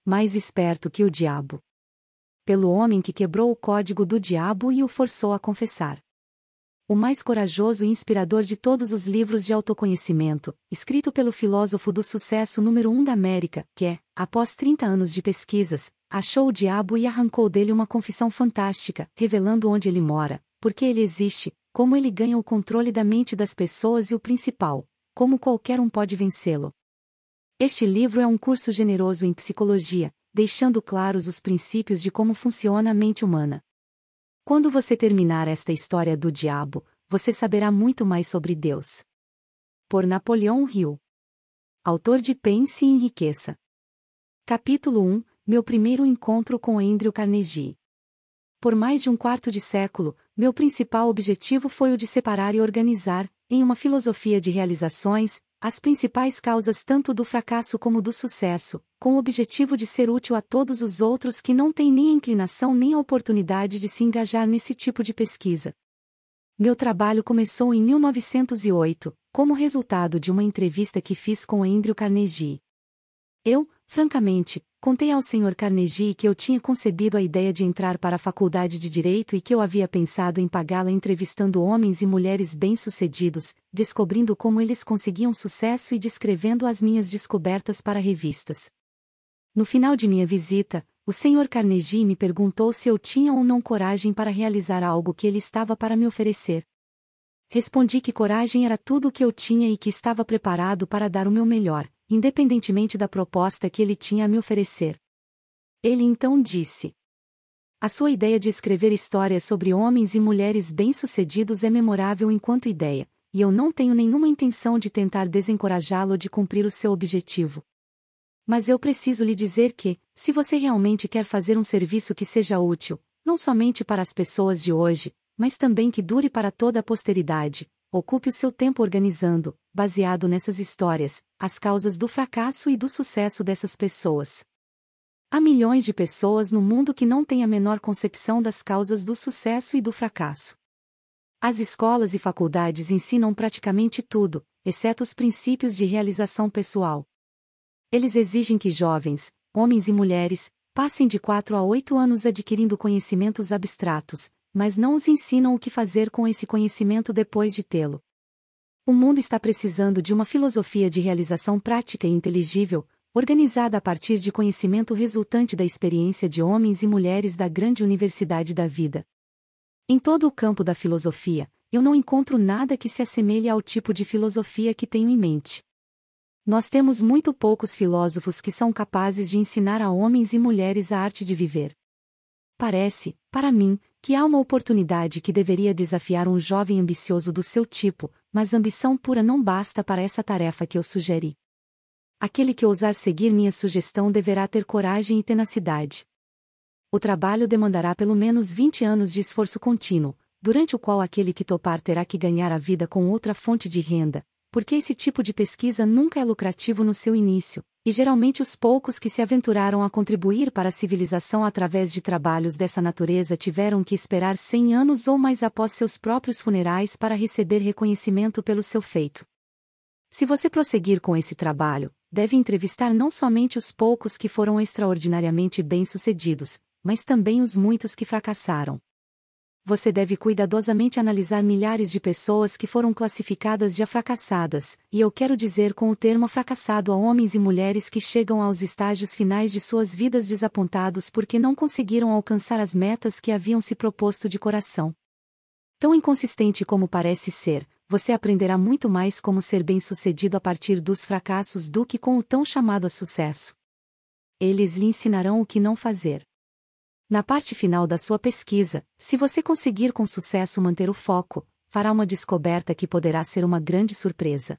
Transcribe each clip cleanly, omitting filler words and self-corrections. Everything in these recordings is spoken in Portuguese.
mais esperto que o diabo. Pelo homem que quebrou o código do diabo e o forçou a confessar. O mais corajoso e inspirador de todos os livros de autoconhecimento, escrito pelo filósofo do sucesso número 1 da América, que, após 30 anos de pesquisas, achou o diabo e arrancou dele uma confissão fantástica, revelando onde ele mora, por que ele existe, como ele ganha o controle da mente das pessoas e o principal, como qualquer um pode vencê-lo. Este livro é um curso generoso em psicologia, deixando claros os princípios de como funciona a mente humana. Quando você terminar esta história do diabo, você saberá muito mais sobre Deus. Por Napoleão Hill. Autor de Pense e Enriqueça. Capítulo 1 – Meu primeiro encontro com Andrew Carnegie. Por mais de um quarto de século, meu principal objetivo foi o de separar e organizar, em uma filosofia de realizações, as principais causas tanto do fracasso como do sucesso, com o objetivo de ser útil a todos os outros que não têm nem a inclinação nem a oportunidade de se engajar nesse tipo de pesquisa. Meu trabalho começou em 1908, como resultado de uma entrevista que fiz com Andrew Carnegie. Eu, francamente, contei ao Sr. Carnegie que eu tinha concebido a ideia de entrar para a faculdade de Direito e que eu havia pensado em pagá-la entrevistando homens e mulheres bem-sucedidos, descobrindo como eles conseguiam sucesso e descrevendo as minhas descobertas para revistas. No final de minha visita, o Sr. Carnegie me perguntou se eu tinha ou não coragem para realizar algo que ele estava para me oferecer. Respondi que coragem era tudo o que eu tinha e que estava preparado para dar o meu melhor, independentemente da proposta que ele tinha a me oferecer. Ele então disse: "A sua ideia de escrever histórias sobre homens e mulheres bem-sucedidos é memorável enquanto ideia, e eu não tenho nenhuma intenção de tentar desencorajá-lo de cumprir o seu objetivo. Mas eu preciso lhe dizer que, se você realmente quer fazer um serviço que seja útil, não somente para as pessoas de hoje, mas também que dure para toda a posteridade, ocupe o seu tempo organizando, baseado nessas histórias, as causas do fracasso e do sucesso dessas pessoas. Há milhões de pessoas no mundo que não têm a menor concepção das causas do sucesso e do fracasso. As escolas e faculdades ensinam praticamente tudo, exceto os princípios de realização pessoal. Eles exigem que jovens, homens e mulheres, passem de 4 a 8 anos adquirindo conhecimentos abstratos, mas não os ensinam o que fazer com esse conhecimento depois de tê-lo. O mundo está precisando de uma filosofia de realização prática e inteligível, organizada a partir de conhecimento resultante da experiência de homens e mulheres da grande universidade da vida. Em todo o campo da filosofia, eu não encontro nada que se assemelhe ao tipo de filosofia que tenho em mente. Nós temos muito poucos filósofos que são capazes de ensinar a homens e mulheres a arte de viver. Parece, para mim, que há uma oportunidade que deveria desafiar um jovem ambicioso do seu tipo, mas ambição pura não basta para essa tarefa que eu sugeri. Aquele que ousar seguir minha sugestão deverá ter coragem e tenacidade. O trabalho demandará pelo menos 20 anos de esforço contínuo, durante o qual aquele que topar terá que ganhar a vida com outra fonte de renda, porque esse tipo de pesquisa nunca é lucrativo no seu início, e geralmente os poucos que se aventuraram a contribuir para a civilização através de trabalhos dessa natureza tiveram que esperar 100 anos ou mais após seus próprios funerais para receber reconhecimento pelo seu feito. Se você prosseguir com esse trabalho, deve entrevistar não somente os poucos que foram extraordinariamente bem-sucedidos, mas também os muitos que fracassaram. Você deve cuidadosamente analisar milhares de pessoas que foram classificadas de fracassadas, e eu quero dizer com o termo fracassado a homens e mulheres que chegam aos estágios finais de suas vidas desapontados porque não conseguiram alcançar as metas que haviam se proposto de coração. Tão inconsistente como parece ser, você aprenderá muito mais como ser bem-sucedido a partir dos fracassos do que com o tão chamado a sucesso. Eles lhe ensinarão o que não fazer. Na parte final da sua pesquisa, se você conseguir com sucesso manter o foco, fará uma descoberta que poderá ser uma grande surpresa.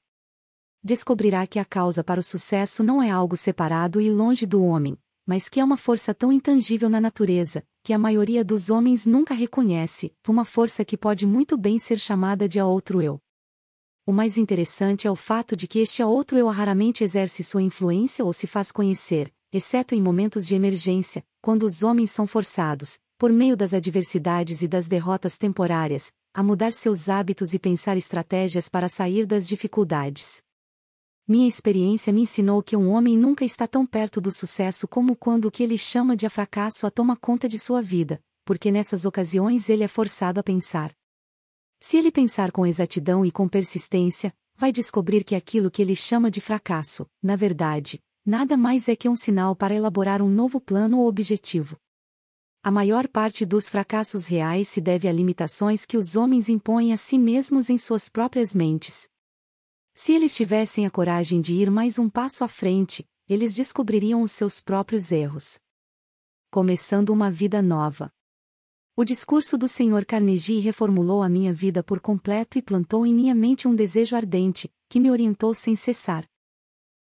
Descobrirá que a causa para o sucesso não é algo separado e longe do homem, mas que é uma força tão intangível na natureza, que a maioria dos homens nunca reconhece, uma força que pode muito bem ser chamada de a outro eu. O mais interessante é o fato de que este a outro eu raramente exerce sua influência ou se faz conhecer, exceto em momentos de emergência, quando os homens são forçados, por meio das adversidades e das derrotas temporárias, a mudar seus hábitos e pensar estratégias para sair das dificuldades. Minha experiência me ensinou que um homem nunca está tão perto do sucesso como quando o que ele chama de fracasso toma conta de sua vida, porque nessas ocasiões ele é forçado a pensar. Se ele pensar com exatidão e com persistência, vai descobrir que aquilo que ele chama de fracasso, na verdade, nada mais é que um sinal para elaborar um novo plano ou objetivo. A maior parte dos fracassos reais se deve a limitações que os homens impõem a si mesmos em suas próprias mentes. Se eles tivessem a coragem de ir mais um passo à frente, eles descobririam os seus próprios erros. Começando uma vida nova. O discurso do Sr. Carnegie reformulou a minha vida por completo e plantou em minha mente um desejo ardente, que me orientou sem cessar.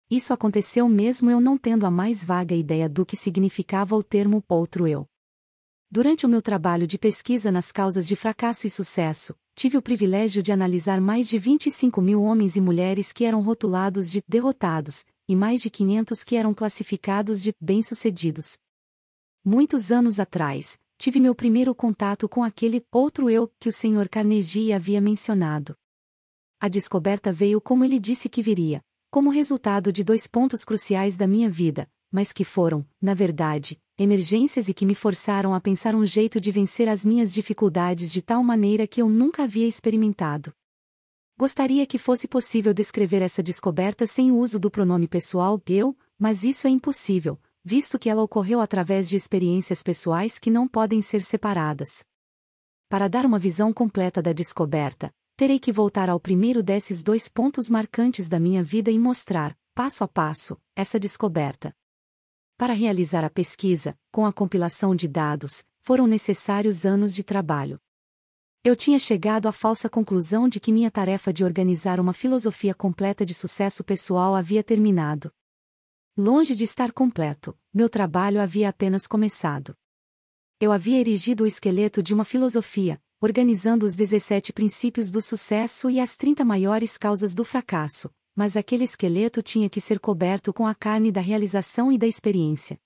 Isso aconteceu mesmo eu não tendo a mais vaga ideia do que significava o termo outro eu. Durante o meu trabalho de pesquisa nas causas de fracasso e sucesso, tive o privilégio de analisar mais de 25.000 homens e mulheres que eram rotulados de derrotados, e mais de 500 que eram classificados de bem-sucedidos. Muitos anos atrás, tive meu primeiro contato com aquele outro eu que o Sr. Carnegie havia mencionado. A descoberta veio como ele disse que viria, como resultado de 2 pontos cruciais da minha vida, mas que foram, na verdade, emergências e que me forçaram a pensar um jeito de vencer as minhas dificuldades de tal maneira que eu nunca havia experimentado. Gostaria que fosse possível descrever essa descoberta sem o uso do pronome pessoal eu, mas isso é impossível, visto que ela ocorreu através de experiências pessoais que não podem ser separadas. Para dar uma visão completa da descoberta, terei que voltar ao primeiro desses 2 pontos marcantes da minha vida e mostrar, passo a passo, essa descoberta. Para realizar a pesquisa, com a compilação de dados, foram necessários anos de trabalho. Eu tinha chegado à falsa conclusão de que minha tarefa de organizar uma filosofia completa de sucesso pessoal havia terminado. Longe de estar completo, meu trabalho havia apenas começado. Eu havia erigido o esqueleto de uma filosofia, organizando os 17 princípios do sucesso e as 30 maiores causas do fracasso, mas aquele esqueleto tinha que ser coberto com a carne da realização e da experiência.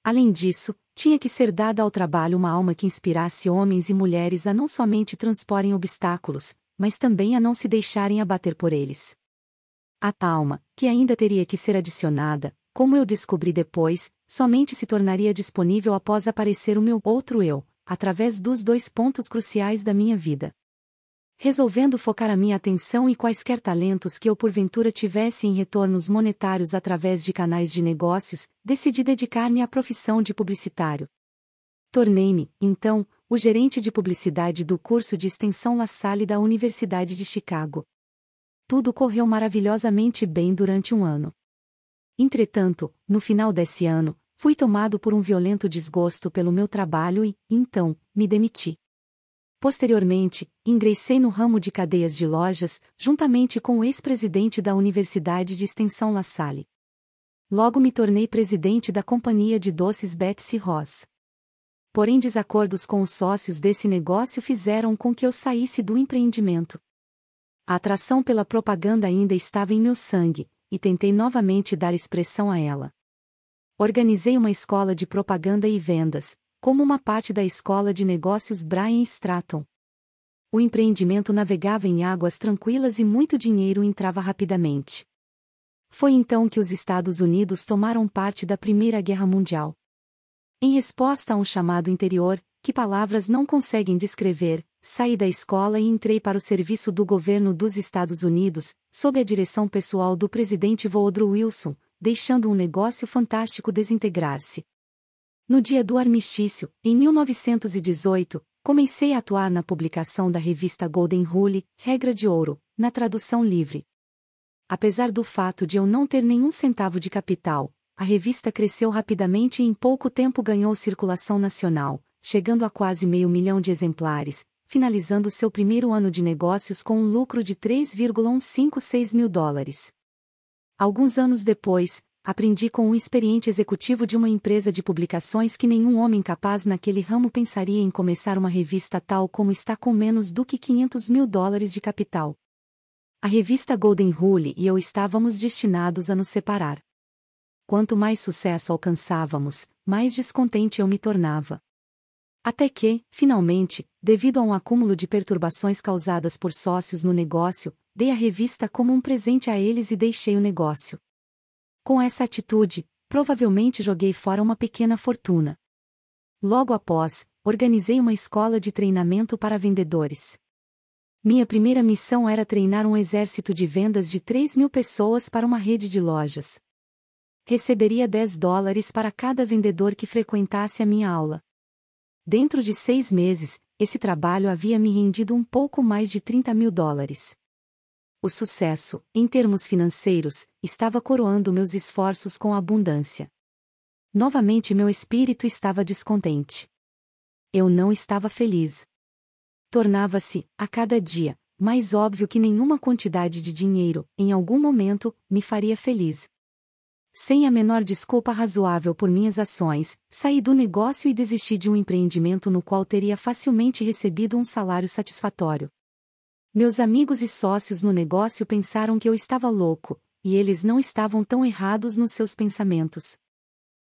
Além disso, tinha que ser dada ao trabalho uma alma que inspirasse homens e mulheres a não somente transporem obstáculos, mas também a não se deixarem abater por eles. A alma, que ainda teria que ser adicionada, como eu descobri depois, somente se tornaria disponível após aparecer o meu outro eu, através dos 2 pontos cruciais da minha vida. Resolvendo focar a minha atenção e quaisquer talentos que eu porventura tivesse em retornos monetários através de canais de negócios, decidi dedicar-me à profissão de publicitário. Tornei-me, então, o gerente de publicidade do curso de extensão La Salle da Universidade de Chicago. Tudo correu maravilhosamente bem durante um ano. Entretanto, no final desse ano, fui tomado por um violento desgosto pelo meu trabalho e, então, me demiti. Posteriormente, ingressei no ramo de cadeias de lojas, juntamente com o ex-presidente da Universidade de Extensão La Salle. Logo me tornei presidente da companhia de doces Betsy Ross. Porém, desacordos com os sócios desse negócio fizeram com que eu saísse do empreendimento. A atração pela propaganda ainda estava em meu sangue, e tentei novamente dar expressão a ela. Organizei uma escola de propaganda e vendas, como uma parte da escola de negócios Brian Stratton. O empreendimento navegava em águas tranquilas e muito dinheiro entrava rapidamente. Foi então que os Estados Unidos tomaram parte da Primeira Guerra Mundial. Em resposta a um chamado interior, que palavras não conseguem descrever, saí da escola e entrei para o serviço do governo dos Estados Unidos, sob a direção pessoal do presidente Woodrow Wilson, deixando um negócio fantástico desintegrar-se. No dia do armistício, em 1918, comecei a atuar na publicação da revista Golden Rule, Regra de Ouro, na tradução livre. Apesar do fato de eu não ter nenhum centavo de capital, a revista cresceu rapidamente e em pouco tempo ganhou circulação nacional, chegando a quase 500 mil de exemplares, finalizando seu primeiro ano de negócios com um lucro de $3,156 mil. Alguns anos depois, aprendi com um experiente executivo de uma empresa de publicações que nenhum homem capaz naquele ramo pensaria em começar uma revista tal como está com menos do que $500 mil de capital. A revista Golden Rule e eu estávamos destinados a nos separar. Quanto mais sucesso alcançávamos, mais descontente eu me tornava. Até que, finalmente, devido a um acúmulo de perturbações causadas por sócios no negócio, dei a revista como um presente a eles e deixei o negócio. Com essa atitude, provavelmente joguei fora uma pequena fortuna. Logo após, organizei uma escola de treinamento para vendedores. Minha primeira missão era treinar um exército de vendas de 3.000 pessoas para uma rede de lojas. Receberia $10 para cada vendedor que frequentasse a minha aula. Dentro de 6 meses, esse trabalho havia me rendido um pouco mais de $30.000. O sucesso, em termos financeiros, estava coroando meus esforços com abundância. Novamente meu espírito estava descontente. Eu não estava feliz. Tornava-se, a cada dia, mais óbvio que nenhuma quantidade de dinheiro, em algum momento, me faria feliz. Sem a menor desculpa razoável por minhas ações, saí do negócio e desisti de um empreendimento no qual teria facilmente recebido um salário satisfatório. Meus amigos e sócios no negócio pensaram que eu estava louco, e eles não estavam tão errados nos seus pensamentos.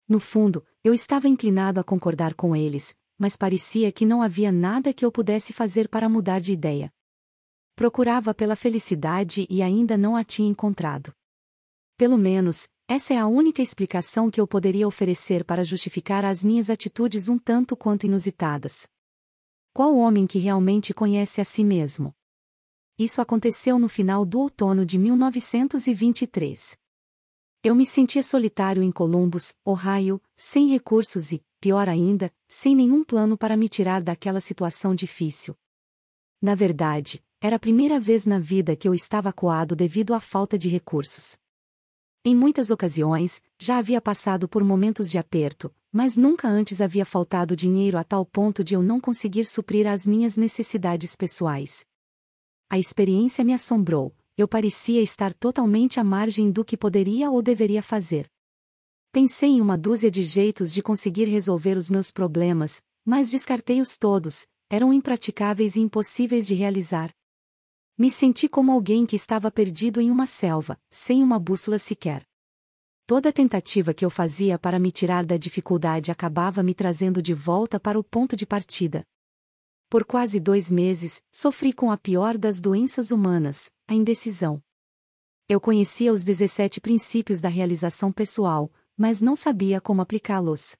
No fundo, eu estava inclinado a concordar com eles, mas parecia que não havia nada que eu pudesse fazer para mudar de ideia. Procurava pela felicidade e ainda não a tinha encontrado. Pelo menos, essa é a única explicação que eu poderia oferecer para justificar as minhas atitudes um tanto quanto inusitadas. Qual homem que realmente conhece a si mesmo? Isso aconteceu no final do outono de 1923. Eu me sentia solitário em Columbus, Ohio, sem recursos e, pior ainda, sem nenhum plano para me tirar daquela situação difícil. Na verdade, era a primeira vez na vida que eu estava acuado devido à falta de recursos. Em muitas ocasiões, já havia passado por momentos de aperto, mas nunca antes havia faltado dinheiro a tal ponto de eu não conseguir suprir as minhas necessidades pessoais. A experiência me assombrou, eu parecia estar totalmente à margem do que poderia ou deveria fazer. Pensei em uma dúzia de jeitos de conseguir resolver os meus problemas, mas descartei-os todos, eram impraticáveis e impossíveis de realizar. Me senti como alguém que estava perdido em uma selva, sem uma bússola sequer. Toda tentativa que eu fazia para me tirar da dificuldade acabava me trazendo de volta para o ponto de partida. Por quase 2 meses, sofri com a pior das doenças humanas, a indecisão. Eu conhecia os 17 princípios da realização pessoal, mas não sabia como aplicá-los.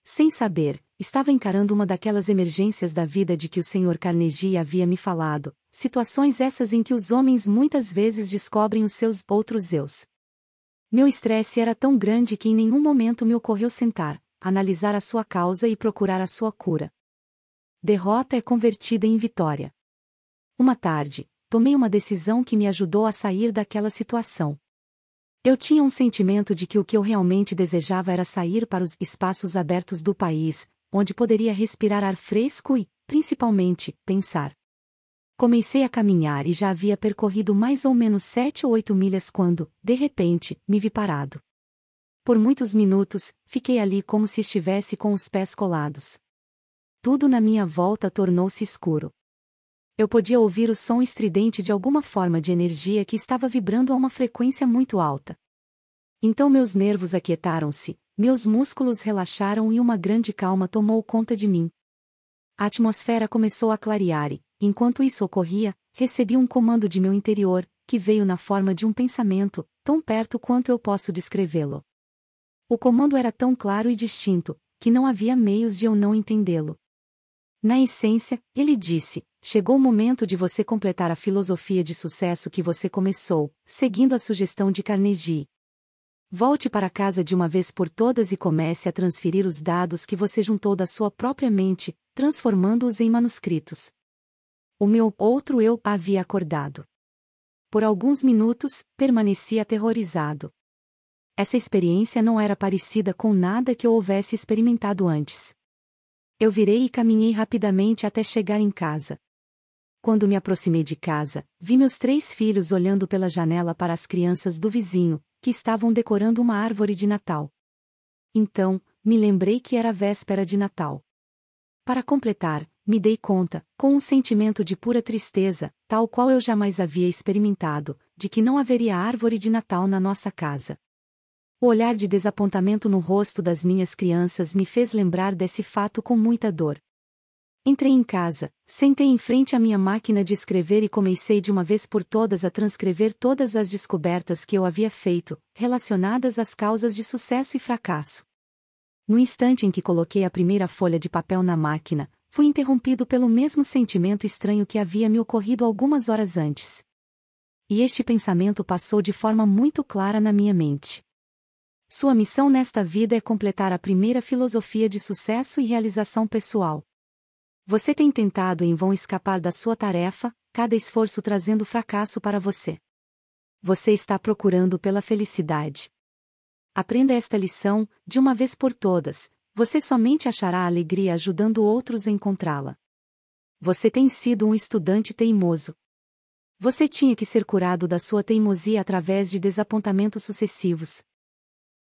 Sem saber, estava encarando uma daquelas emergências da vida de que o Sr. Carnegie havia me falado, situações essas em que os homens muitas vezes descobrem os seus outros eus. Meu estresse era tão grande que em nenhum momento me ocorreu sentar, analisar a sua causa e procurar a sua cura. Derrota é convertida em vitória. Uma tarde, tomei uma decisão que me ajudou a sair daquela situação. Eu tinha um sentimento de que o que eu realmente desejava era sair para os espaços abertos do país, onde poderia respirar ar fresco e, principalmente, pensar. Comecei a caminhar e já havia percorrido mais ou menos 7 ou 8 milhas quando, de repente, me vi parado. Por muitos minutos, fiquei ali como se estivesse com os pés colados. Tudo na minha volta tornou-se escuro. Eu podia ouvir o som estridente de alguma forma de energia que estava vibrando a uma frequência muito alta. Então meus nervos aquietaram-se, meus músculos relaxaram e uma grande calma tomou conta de mim. A atmosfera começou a clarear e, enquanto isso ocorria, recebi um comando de meu interior, que veio na forma de um pensamento, tão perto quanto eu posso descrevê-lo. O comando era tão claro e distinto, que não havia meios de eu não entendê-lo. Na essência, ele disse: chegou o momento de você completar a filosofia de sucesso que você começou, seguindo a sugestão de Carnegie. Volte para casa de uma vez por todas e comece a transferir os dados que você juntou da sua própria mente, transformando-os em manuscritos. O meu outro eu havia acordado. Por alguns minutos, permaneci aterrorizado. Essa experiência não era parecida com nada que eu houvesse experimentado antes. Eu virei e caminhei rapidamente até chegar em casa. Quando me aproximei de casa, vi meus 3 filhos olhando pela janela para as crianças do vizinho, que estavam decorando uma árvore de Natal. Então, me lembrei que era véspera de Natal. Para completar, me dei conta, com um sentimento de pura tristeza, tal qual eu jamais havia experimentado, de que não haveria árvore de Natal na nossa casa. O olhar de desapontamento no rosto das minhas crianças me fez lembrar desse fato com muita dor. Entrei em casa, sentei em frente à minha máquina de escrever e comecei de uma vez por todas a transcrever todas as descobertas que eu havia feito, relacionadas às causas de sucesso e fracasso. No instante em que coloquei a primeira folha de papel na máquina, fui interrompido pelo mesmo sentimento estranho que havia me ocorrido algumas horas antes. E este pensamento passou de forma muito clara na minha mente. Sua missão nesta vida é completar a primeira filosofia de sucesso e realização pessoal. Você tem tentado em vão escapar da sua tarefa, cada esforço trazendo fracasso para você. Você está procurando pela felicidade. Aprenda esta lição, de uma vez por todas, você somente achará alegria ajudando outros a encontrá-la. Você tem sido um estudante teimoso. Você tinha que ser curado da sua teimosia através de desapontamentos sucessivos.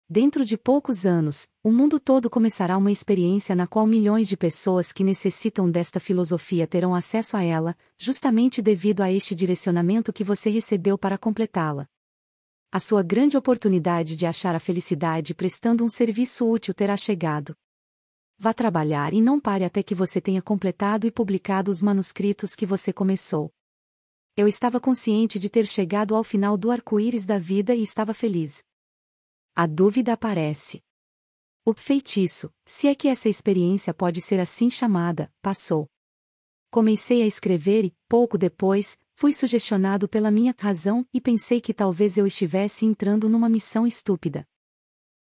Dentro de poucos anos, o mundo todo começará uma experiência na qual milhões de pessoas que necessitam desta filosofia terão acesso a ela, justamente devido a este direcionamento que você recebeu para completá-la. A sua grande oportunidade de achar a felicidade prestando um serviço útil terá chegado. Vá trabalhar e não pare até que você tenha completado e publicado os manuscritos que você começou. Eu estava consciente de ter chegado ao final do arco-íris da vida e estava feliz. A dúvida aparece. O feitiço, se é que essa experiência pode ser assim chamada, passou. Comecei a escrever e, pouco depois, fui sugestionado pela minha razão e pensei que talvez eu estivesse entrando numa missão estúpida.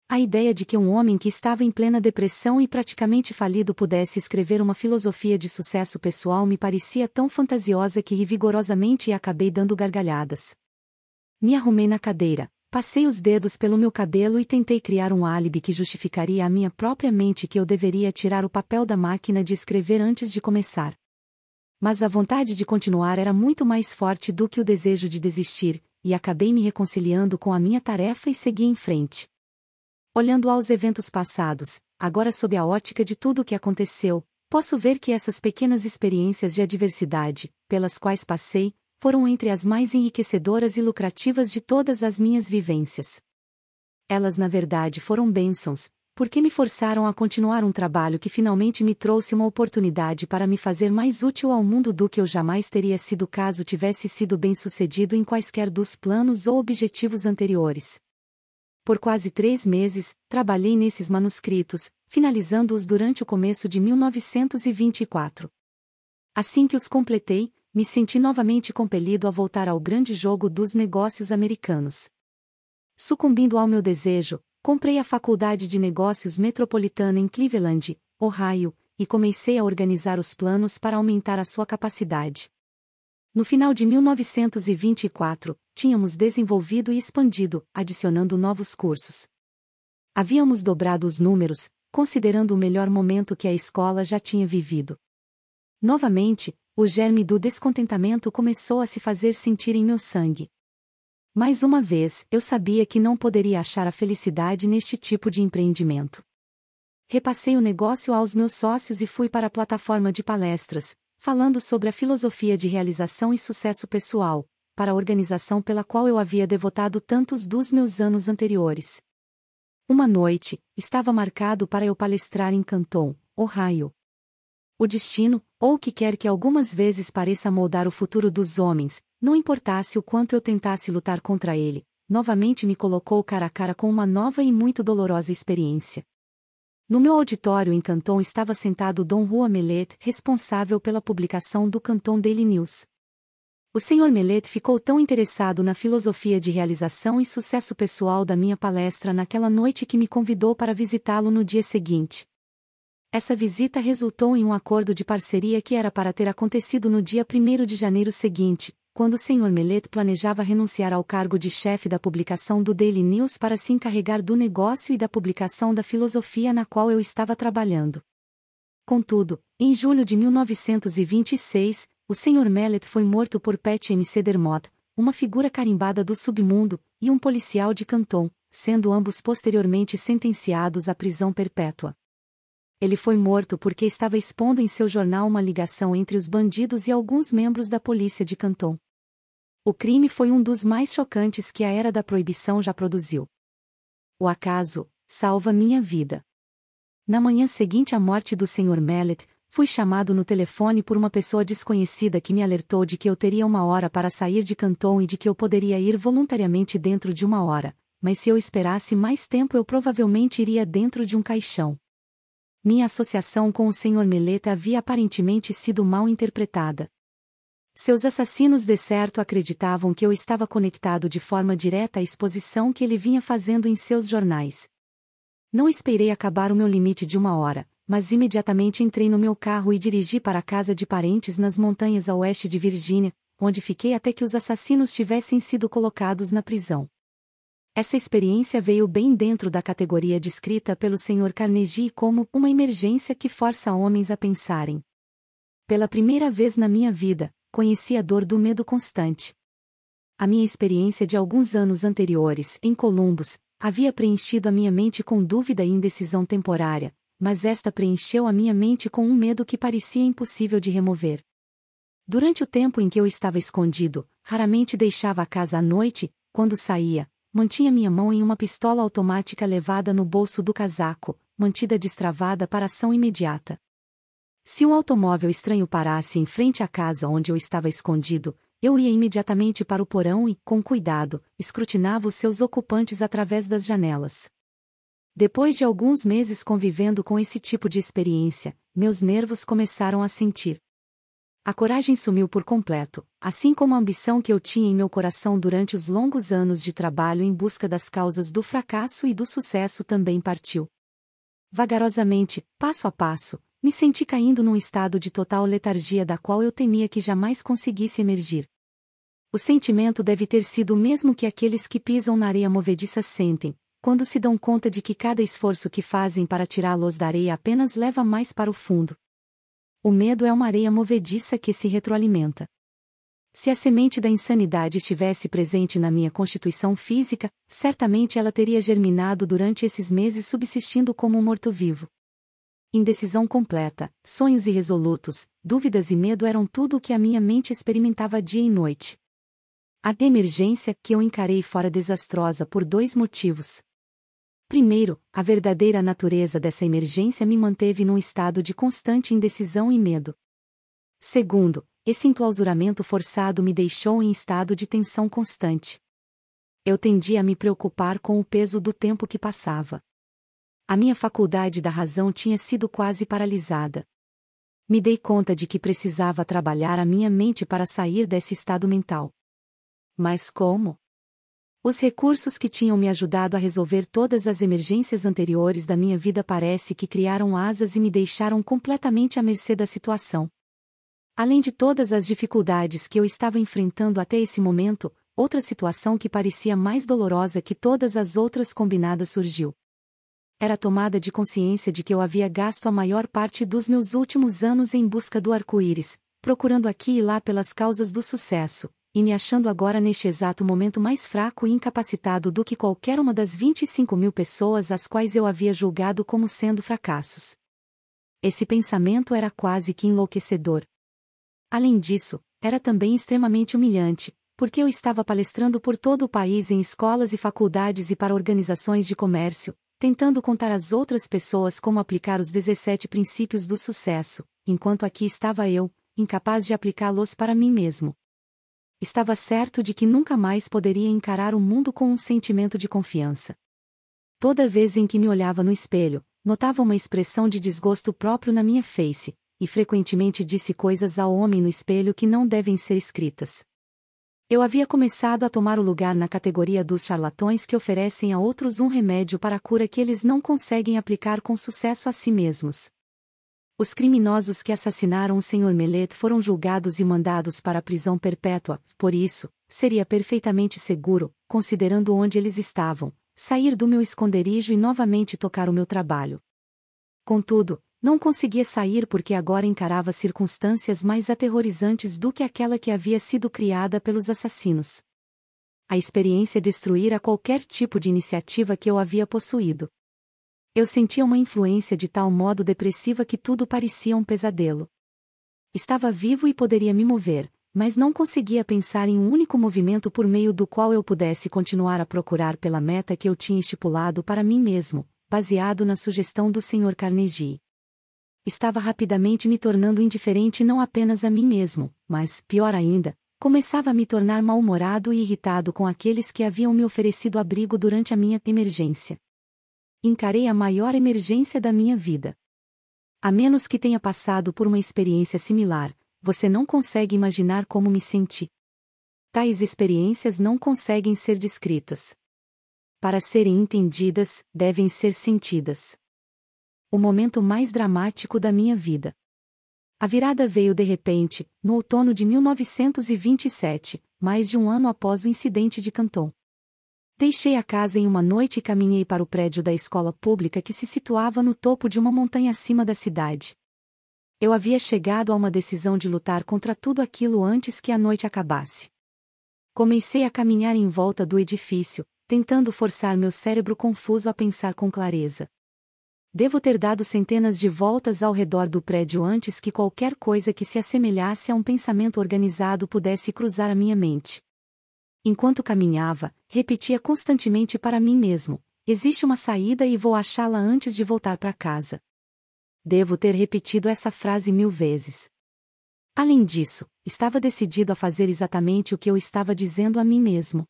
A ideia de que um homem que estava em plena depressão e praticamente falido pudesse escrever uma filosofia de sucesso pessoal me parecia tão fantasiosa que ri vigorosamente e acabei dando gargalhadas. Me arrumei na cadeira. Passei os dedos pelo meu cabelo e tentei criar um álibi que justificaria à minha própria mente que eu deveria tirar o papel da máquina de escrever antes de começar. Mas a vontade de continuar era muito mais forte do que o desejo de desistir, e acabei me reconciliando com a minha tarefa e segui em frente. Olhando aos eventos passados, agora sob a ótica de tudo o que aconteceu, posso ver que essas pequenas experiências de adversidade, pelas quais passei, foram entre as mais enriquecedoras e lucrativas de todas as minhas vivências. Elas na verdade foram bênçãos, porque me forçaram a continuar um trabalho que finalmente me trouxe uma oportunidade para me fazer mais útil ao mundo do que eu jamais teria sido caso tivesse sido bem-sucedido em quaisquer dos planos ou objetivos anteriores. Por quase 3 meses, trabalhei nesses manuscritos, finalizando-os durante o começo de 1924. Assim que os completei, me senti novamente compelido a voltar ao grande jogo dos negócios americanos. Sucumbindo ao meu desejo, comprei a Faculdade de Negócios Metropolitana em Cleveland, Ohio, e comecei a organizar os planos para aumentar a sua capacidade. No final de 1924, tínhamos desenvolvido e expandido, adicionando novos cursos. Havíamos dobrado os números, considerando o melhor momento que a escola já tinha vivido. Novamente, o germe do descontentamento começou a se fazer sentir em meu sangue. Mais uma vez, eu sabia que não poderia achar a felicidade neste tipo de empreendimento. Repassei o negócio aos meus sócios e fui para a plataforma de palestras, falando sobre a filosofia de realização e sucesso pessoal, para a organização pela qual eu havia devotado tantos dos meus anos anteriores. Uma noite, estava marcado para eu palestrar em Canton, Ohio. O destino, ou o que quer que algumas vezes pareça moldar o futuro dos homens, não importasse o quanto eu tentasse lutar contra ele, novamente me colocou cara a cara com uma nova e muito dolorosa experiência. No meu auditório em Canton estava sentado Dom Juan Mellet, responsável pela publicação do Canton Daily News. O Sr. Mellet ficou tão interessado na filosofia de realização e sucesso pessoal da minha palestra naquela noite que me convidou para visitá-lo no dia seguinte. Essa visita resultou em um acordo de parceria que era para ter acontecido no dia 1º de janeiro seguinte, quando o Sr. Mellet planejava renunciar ao cargo de chefe da publicação do Daily News para se encarregar do negócio e da publicação da filosofia na qual eu estava trabalhando. Contudo, em julho de 1926, o Sr. Mellet foi morto por Pat MC Dermott, uma figura carimbada do submundo, e um policial de Canton, sendo ambos posteriormente sentenciados à prisão perpétua. Ele foi morto porque estava expondo em seu jornal uma ligação entre os bandidos e alguns membros da polícia de Canton. O crime foi um dos mais chocantes que a era da proibição já produziu. O acaso salva minha vida. Na manhã seguinte à morte do Sr. Mellet, Fui chamado no telefone por uma pessoa desconhecida que me alertou de que eu teria 1 hora para sair de Canton e de que eu poderia ir voluntariamente dentro de 1 hora, mas se eu esperasse mais tempo eu provavelmente iria dentro de um caixão. Minha associação com o Sr. Mellet havia aparentemente sido mal interpretada. Seus assassinos de certo acreditavam que eu estava conectado de forma direta à exposição que ele vinha fazendo em seus jornais. Não esperei acabar o meu limite de 1 hora, mas imediatamente entrei no meu carro e dirigi para a casa de parentes nas montanhas a oeste de Virgínia, onde fiquei até que os assassinos tivessem sido colocados na prisão. Essa experiência veio bem dentro da categoria descrita pelo Sr. Carnegie como uma emergência que força homens a pensarem. Pela primeira vez na minha vida, conheci a dor do medo constante. A minha experiência de alguns anos anteriores, em Columbus, havia preenchido a minha mente com dúvida e indecisão temporária, mas esta preencheu a minha mente com um medo que parecia impossível de remover. Durante o tempo em que eu estava escondido, raramente deixava a casa à noite, quando saía, mantinha minha mão em uma pistola automática levada no bolso do casaco, mantida destravada para ação imediata. Se um automóvel estranho parasse em frente à casa onde eu estava escondido, eu ia imediatamente para o porão e, com cuidado, escrutinava os seus ocupantes através das janelas. Depois de alguns meses convivendo com esse tipo de experiência, meus nervos começaram a sentir. A coragem sumiu por completo, assim como a ambição que eu tinha em meu coração durante os longos anos de trabalho em busca das causas do fracasso e do sucesso também partiu. Vagarosamente, passo a passo, me senti caindo num estado de total letargia da qual eu temia que jamais conseguisse emergir. O sentimento deve ter sido o mesmo que aqueles que pisam na areia movediça sentem, quando se dão conta de que cada esforço que fazem para tirá-los da areia apenas leva mais para o fundo. O medo é uma areia movediça que se retroalimenta. Se a semente da insanidade estivesse presente na minha constituição física, certamente ela teria germinado durante esses meses subsistindo como um morto-vivo. Indecisão completa, sonhos irresolutos, dúvidas e medo eram tudo o que a minha mente experimentava dia e noite. A emergência que eu encarei fora desastrosa por 2 motivos. Primeiro, a verdadeira natureza dessa emergência me manteve num estado de constante indecisão e medo. Segundo, esse enclausuramento forçado me deixou em estado de tensão constante. Eu tendia a me preocupar com o peso do tempo que passava. A minha faculdade da razão tinha sido quase paralisada. Me dei conta de que precisava trabalhar a minha mente para sair desse estado mental. Mas como? Os recursos que tinham me ajudado a resolver todas as emergências anteriores da minha vida parece que criaram asas e me deixaram completamente à mercê da situação. Além de todas as dificuldades que eu estava enfrentando até esse momento, outra situação que parecia mais dolorosa que todas as outras combinadas surgiu. Era a tomada de consciência de que eu havia gasto a maior parte dos meus últimos anos em busca do arco-íris, procurando aqui e lá pelas causas do sucesso, e me achando agora neste exato momento mais fraco e incapacitado do que qualquer uma das 25.000 pessoas às quais eu havia julgado como sendo fracassos. Esse pensamento era quase que enlouquecedor. Além disso, era também extremamente humilhante, porque eu estava palestrando por todo o país em escolas e faculdades e para organizações de comércio, tentando contar às outras pessoas como aplicar os 17 princípios do sucesso, enquanto aqui estava eu, incapaz de aplicá-los para mim mesmo. Estava certo de que nunca mais poderia encarar o mundo com um sentimento de confiança. Toda vez em que me olhava no espelho, notava uma expressão de desgosto próprio na minha face, e frequentemente disse coisas ao homem no espelho que não devem ser escritas. Eu havia começado a tomar o lugar na categoria dos charlatões que oferecem a outros um remédio para a cura que eles não conseguem aplicar com sucesso a si mesmos. Os criminosos que assassinaram o Sr. Mellet foram julgados e mandados para a prisão perpétua, por isso, seria perfeitamente seguro, considerando onde eles estavam, sair do meu esconderijo e novamente tocar o meu trabalho. Contudo, não conseguia sair porque agora encarava circunstâncias mais aterrorizantes do que aquela que havia sido criada pelos assassinos. A experiência destruíra qualquer tipo de iniciativa que eu havia possuído. Eu sentia uma influência de tal modo depressiva que tudo parecia um pesadelo. Estava vivo e poderia me mover, mas não conseguia pensar em um único movimento por meio do qual eu pudesse continuar a procurar pela meta que eu tinha estipulado para mim mesmo, baseado na sugestão do Sr. Carnegie. estava rapidamente me tornando indiferente não apenas a mim mesmo, mas, pior ainda, começava a me tornar mal-humorado e irritado com aqueles que haviam me oferecido abrigo durante a minha emergência. Encarei a maior emergência da minha vida. A menos que tenha passado por uma experiência similar, você não consegue imaginar como me senti. Tais experiências não conseguem ser descritas. Para serem entendidas, devem ser sentidas. O momento mais dramático da minha vida. A virada veio de repente, no outono de 1927, mais de um ano após o incidente de Canton. Deixei a casa em uma noite e caminhei para o prédio da escola pública que se situava no topo de uma montanha acima da cidade. Eu havia chegado a uma decisão de lutar contra tudo aquilo antes que a noite acabasse. Comecei a caminhar em volta do edifício, tentando forçar meu cérebro confuso a pensar com clareza. Devo ter dado centenas de voltas ao redor do prédio antes que qualquer coisa que se assemelhasse a um pensamento organizado pudesse cruzar a minha mente. Enquanto caminhava, repetia constantemente para mim mesmo: existe uma saída e vou achá-la antes de voltar para casa. Devo ter repetido essa frase 1000 vezes. Além disso, estava decidido a fazer exatamente o que eu estava dizendo a mim mesmo.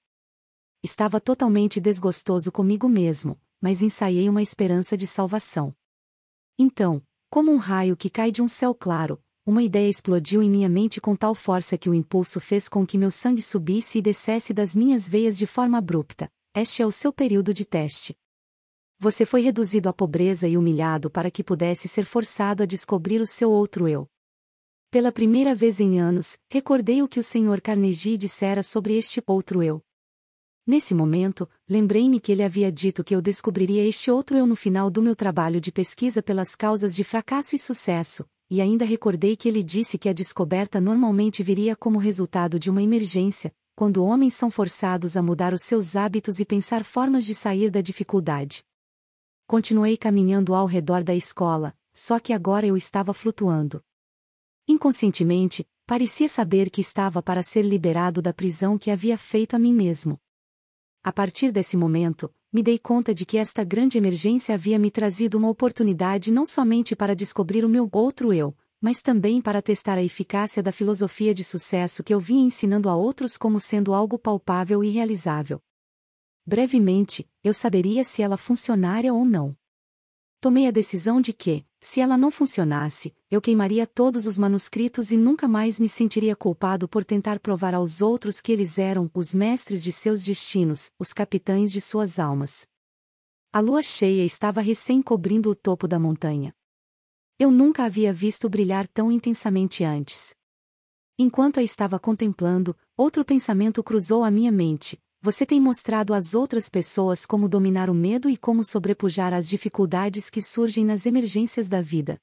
Estava totalmente desgostoso comigo mesmo, mas ensaiei uma esperança de salvação. Então, como um raio que cai de um céu claro, uma ideia explodiu em minha mente com tal força que o impulso fez com que meu sangue subisse e descesse das minhas veias de forma abrupta. Este é o seu período de teste. Você foi reduzido à pobreza e humilhado para que pudesse ser forçado a descobrir o seu outro eu. Pela primeira vez em anos, recordei o que o Sr. Carnegie dissera sobre este outro eu. Nesse momento, lembrei-me que ele havia dito que eu descobriria este outro eu no final do meu trabalho de pesquisa pelas causas de fracasso e sucesso, e ainda recordei que ele disse que a descoberta normalmente viria como resultado de uma emergência, quando homens são forçados a mudar os seus hábitos e pensar formas de sair da dificuldade. Continuei caminhando ao redor da escola, só que agora eu estava flutuando. Inconscientemente, parecia saber que estava para ser liberado da prisão que havia feito a mim mesmo. A partir desse momento, me dei conta de que esta grande emergência havia me trazido uma oportunidade não somente para descobrir o meu outro eu, mas também para testar a eficácia da filosofia de sucesso que eu vinha ensinando a outros como sendo algo palpável e realizável. Brevemente, eu saberia se ela funcionaria ou não. Tomei a decisão de que, se ela não funcionasse, eu queimaria todos os manuscritos e nunca mais me sentiria culpado por tentar provar aos outros que eles eram os mestres de seus destinos, os capitães de suas almas. A lua cheia estava recém cobrindo o topo da montanha. Eu nunca havia visto brilhar tão intensamente antes. Enquanto a estava contemplando, outro pensamento cruzou a minha mente: você tem mostrado às outras pessoas como dominar o medo e como sobrepujar as dificuldades que surgem nas emergências da vida.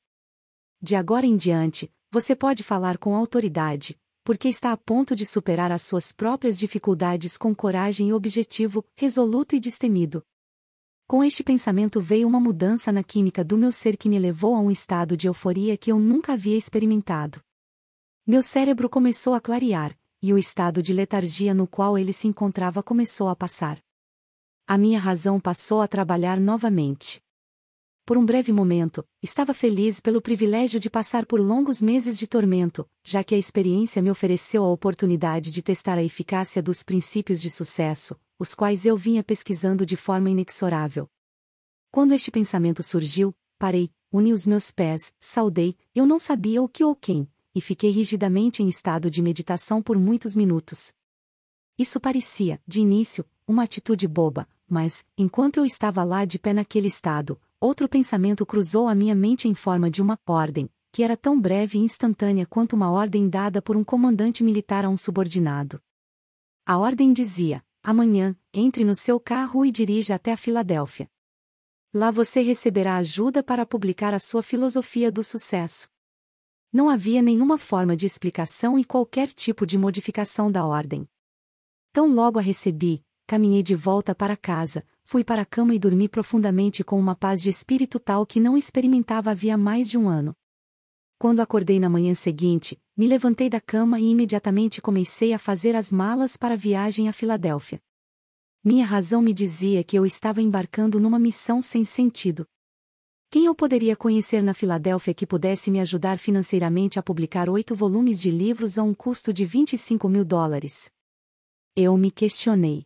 De agora em diante, você pode falar com autoridade, porque está a ponto de superar as suas próprias dificuldades com coragem e objetivo, resoluto e destemido. Com este pensamento veio uma mudança na química do meu ser que me levou a um estado de euforia que eu nunca havia experimentado. Meu cérebro começou a clarear, e o estado de letargia no qual ele se encontrava começou a passar. A minha razão passou a trabalhar novamente. Por um breve momento, estava feliz pelo privilégio de passar por longos meses de tormento, já que a experiência me ofereceu a oportunidade de testar a eficácia dos princípios de sucesso, os quais eu vinha pesquisando de forma inexorável. Quando este pensamento surgiu, parei, uni os meus pés, saudei, eu não sabia o que ou quem, e fiquei rigidamente em estado de meditação por muitos minutos. Isso parecia, de início, uma atitude boba, mas, enquanto eu estava lá de pé naquele estado, outro pensamento cruzou a minha mente em forma de uma ordem, que era tão breve e instantânea quanto uma ordem dada por um comandante militar a um subordinado. A ordem dizia: amanhã, entre no seu carro e dirija até a Filadélfia. Lá você receberá ajuda para publicar a sua filosofia do sucesso. Não havia nenhuma forma de explicação e qualquer tipo de modificação da ordem. Tão logo a recebi, caminhei de volta para casa, fui para a cama e dormi profundamente com uma paz de espírito tal que não experimentava havia mais de um ano. Quando acordei na manhã seguinte, me levantei da cama e imediatamente comecei a fazer as malas para a viagem a Filadélfia. Minha razão me dizia que eu estava embarcando numa missão sem sentido. Quem eu poderia conhecer na Filadélfia que pudesse me ajudar financeiramente a publicar 8 volumes de livros a um custo de $25.000? Eu me questionei.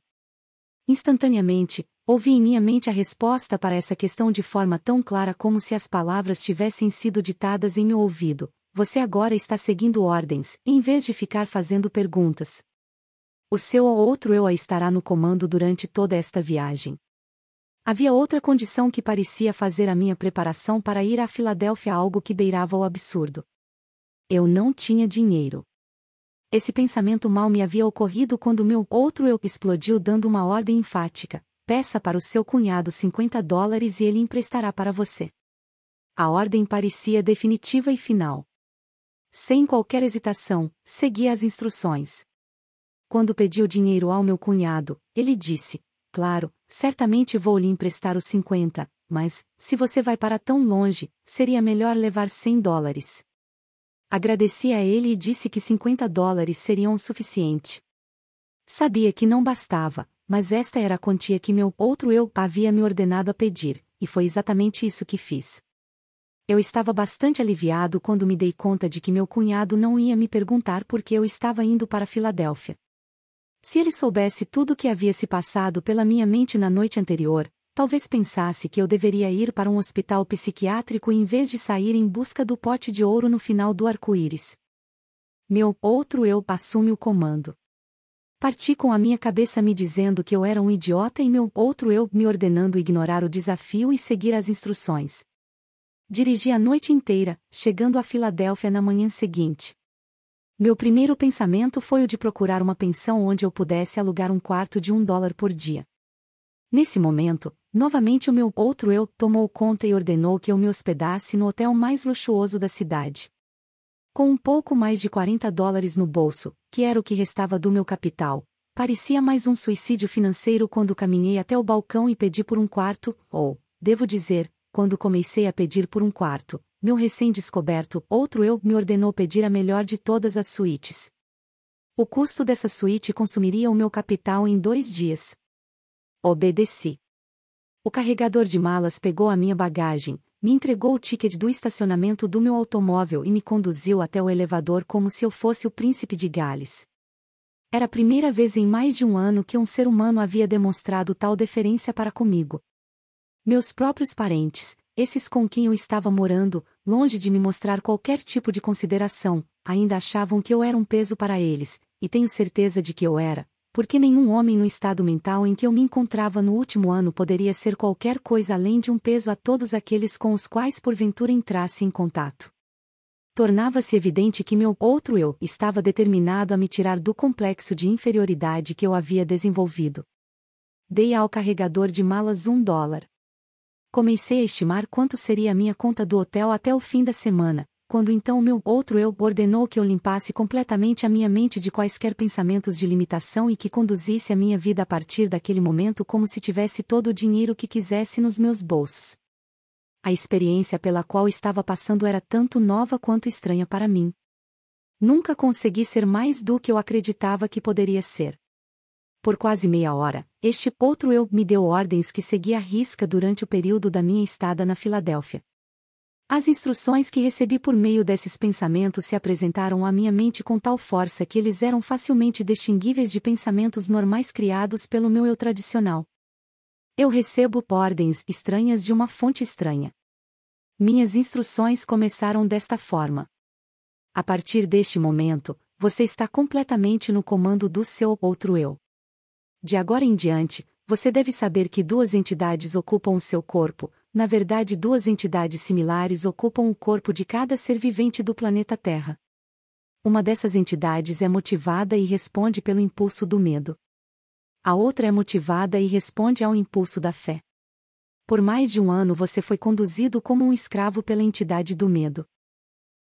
Instantaneamente, ouvi em minha mente a resposta para essa questão de forma tão clara como se as palavras tivessem sido ditadas em meu ouvido. Você agora está seguindo ordens, em vez de ficar fazendo perguntas. O seu ou outro eu estará no comando durante toda esta viagem. Havia outra condição que parecia fazer a minha preparação para ir à Filadélfia algo que beirava o absurdo. Eu não tinha dinheiro. Esse pensamento mal me havia ocorrido quando meu outro eu explodiu dando uma ordem enfática: peça para o seu cunhado $50 e ele emprestará para você. A ordem parecia definitiva e final. Sem qualquer hesitação, segui as instruções. Quando pedi o dinheiro ao meu cunhado, ele disse: claro, certamente vou lhe emprestar os 50, mas, se você vai para tão longe, seria melhor levar $100. Agradeci a ele e disse que $50 seriam o suficiente. Sabia que não bastava, mas esta era a quantia que meu outro eu havia me ordenado a pedir, e foi exatamente isso que fiz. Eu estava bastante aliviado quando me dei conta de que meu cunhado não ia me perguntar por que eu estava indo para Filadélfia. Se ele soubesse tudo o que havia se passado pela minha mente na noite anterior, talvez pensasse que eu deveria ir para um hospital psiquiátrico em vez de sair em busca do pote de ouro no final do arco-íris. Meu outro eu assume o comando. Parti com a minha cabeça me dizendo que eu era um idiota e meu outro eu me ordenando ignorar o desafio e seguir as instruções. Dirigi a noite inteira, chegando a Filadélfia na manhã seguinte. Meu primeiro pensamento foi o de procurar uma pensão onde eu pudesse alugar um quarto de $1 por dia. Nesse momento, novamente o meu outro eu tomou conta e ordenou que eu me hospedasse no hotel mais luxuoso da cidade. Com um pouco mais de $40 no bolso, que era o que restava do meu capital, parecia mais um suicídio financeiro quando caminhei até o balcão e pedi por um quarto, ou, devo dizer, quando comecei a pedir por um quarto. Meu recém-descoberto outro eu me ordenou pedir a melhor de todas as suítes. O custo dessa suíte consumiria o meu capital em 2 dias. Obedeci. O carregador de malas pegou a minha bagagem, me entregou o ticket do estacionamento do meu automóvel e me conduziu até o elevador como se eu fosse o príncipe de Gales. Era a primeira vez em mais de um ano que um ser humano havia demonstrado tal deferência para comigo. Meus próprios parentes, esses com quem eu estava morando, longe de me mostrar qualquer tipo de consideração, ainda achavam que eu era um peso para eles, e tenho certeza de que eu era, porque nenhum homem no estado mental em que eu me encontrava no último ano poderia ser qualquer coisa além de um peso a todos aqueles com os quais porventura entrasse em contato. Tornava-se evidente que meu outro eu estava determinado a me tirar do complexo de inferioridade que eu havia desenvolvido. Dei ao carregador de malas $1. Comecei a estimar quanto seria a minha conta do hotel até o fim da semana, quando então meu outro eu ordenou que eu limpasse completamente a minha mente de quaisquer pensamentos de limitação e que conduzisse a minha vida a partir daquele momento como se tivesse todo o dinheiro que quisesse nos meus bolsos. A experiência pela qual estava passando era tanto nova quanto estranha para mim. Nunca consegui ser mais do que eu acreditava que poderia ser. Por quase meia hora, este outro eu me deu ordens que segui à risca durante o período da minha estada na Filadélfia. As instruções que recebi por meio desses pensamentos se apresentaram à minha mente com tal força que eles eram facilmente distinguíveis de pensamentos normais criados pelo meu eu tradicional. Eu recebo ordens estranhas de uma fonte estranha. Minhas instruções começaram desta forma. A partir deste momento, você está completamente no comando do seu outro eu. De agora em diante, você deve saber que 2 entidades ocupam o seu corpo, na verdade 2 entidades similares ocupam o corpo de cada ser vivente do planeta Terra. Uma dessas entidades é motivada e responde pelo impulso do medo. A outra é motivada e responde ao impulso da fé. Por mais de um ano você foi conduzido como um escravo pela entidade do medo.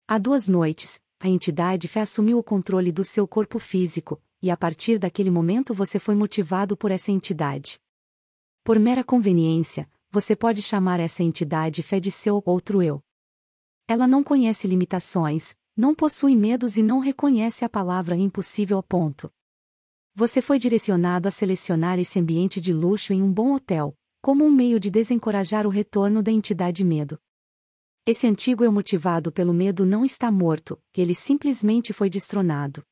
Há 2 noites, a entidade fé assumiu o controle do seu corpo físico, e a partir daquele momento você foi motivado por essa entidade. Por mera conveniência, você pode chamar essa entidade fé de seu outro eu. Ela não conhece limitações, não possui medos e não reconhece a palavra impossível a ponto. Você foi direcionado a selecionar esse ambiente de luxo em um bom hotel, como um meio de desencorajar o retorno da entidade medo. Esse antigo eu motivado pelo medo não está morto, ele simplesmente foi destronado.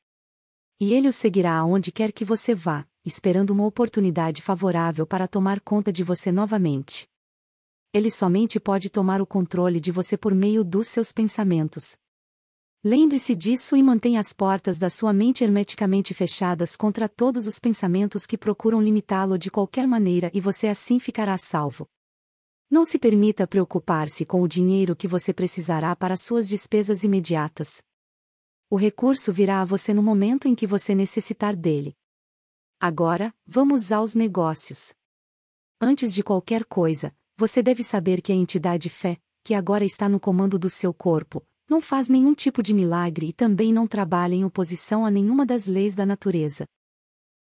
E ele o seguirá aonde quer que você vá, esperando uma oportunidade favorável para tomar conta de você novamente. Ele somente pode tomar o controle de você por meio dos seus pensamentos. Lembre-se disso e mantenha as portas da sua mente hermeticamente fechadas contra todos os pensamentos que procuram limitá-lo de qualquer maneira e você assim ficará salvo. Não se permita preocupar-se com o dinheiro que você precisará para suas despesas imediatas. O recurso virá a você no momento em que você necessitar dele. Agora, vamos aos negócios. Antes de qualquer coisa, você deve saber que a entidade fé, que agora está no comando do seu corpo, não faz nenhum tipo de milagre e também não trabalha em oposição a nenhuma das leis da natureza.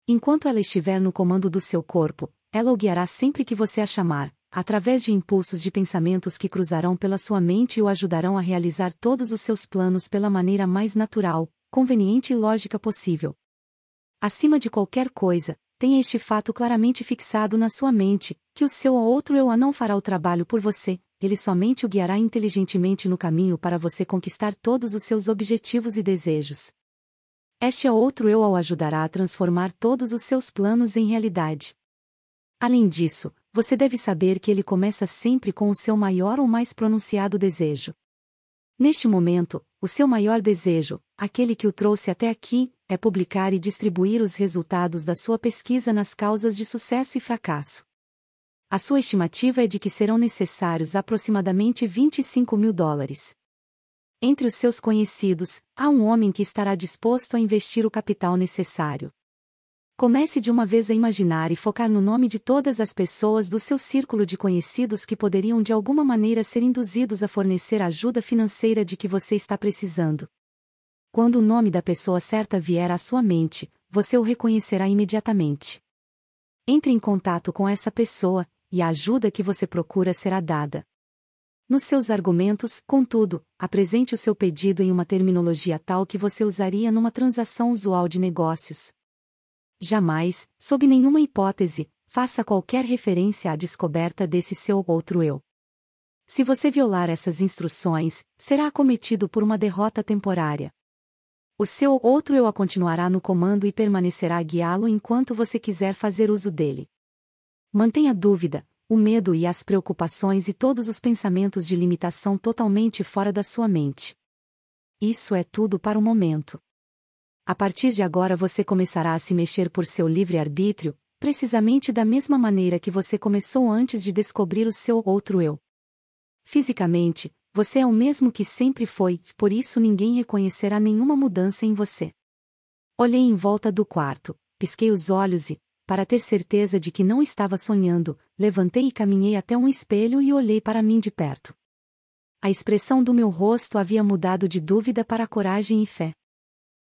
Enquanto ela estiver no comando do seu corpo, ela o guiará sempre que você a chamar, através de impulsos de pensamentos que cruzarão pela sua mente e o ajudarão a realizar todos os seus planos pela maneira mais natural, conveniente e lógica possível. Acima de qualquer coisa, tenha este fato claramente fixado na sua mente, que o seu outro eu não fará o trabalho por você, ele somente o guiará inteligentemente no caminho para você conquistar todos os seus objetivos e desejos. Este outro eu o ajudará a transformar todos os seus planos em realidade. Além disso, você deve saber que ele começa sempre com o seu maior ou mais pronunciado desejo. Neste momento, o seu maior desejo, aquele que o trouxe até aqui, é publicar e distribuir os resultados da sua pesquisa nas causas de sucesso e fracasso. A sua estimativa é de que serão necessários aproximadamente $25.000. Entre os seus conhecidos, há um homem que estará disposto a investir o capital necessário. Comece de uma vez a imaginar e focar no nome de todas as pessoas do seu círculo de conhecidos que poderiam de alguma maneira ser induzidos a fornecer a ajuda financeira de que você está precisando. Quando o nome da pessoa certa vier à sua mente, você o reconhecerá imediatamente. Entre em contato com essa pessoa, e a ajuda que você procura será dada. Nos seus argumentos, contudo, apresente o seu pedido em uma terminologia tal que você usaria numa transação usual de negócios. Jamais, sob nenhuma hipótese, faça qualquer referência à descoberta desse seu outro eu. Se você violar essas instruções, será acometido por uma derrota temporária. O seu outro eu continuará no comando e permanecerá a guiá-lo enquanto você quiser fazer uso dele. Mantenha a dúvida, o medo e as preocupações e todos os pensamentos de limitação totalmente fora da sua mente. Isso é tudo para o momento. A partir de agora você começará a se mexer por seu livre-arbítrio, precisamente da mesma maneira que você começou antes de descobrir o seu outro eu. Fisicamente, você é o mesmo que sempre foi, por isso ninguém reconhecerá nenhuma mudança em você. Olhei em volta do quarto, pisquei os olhos e, para ter certeza de que não estava sonhando, levantei e caminhei até um espelho e olhei para mim de perto. A expressão do meu rosto havia mudado de dúvida para coragem e fé.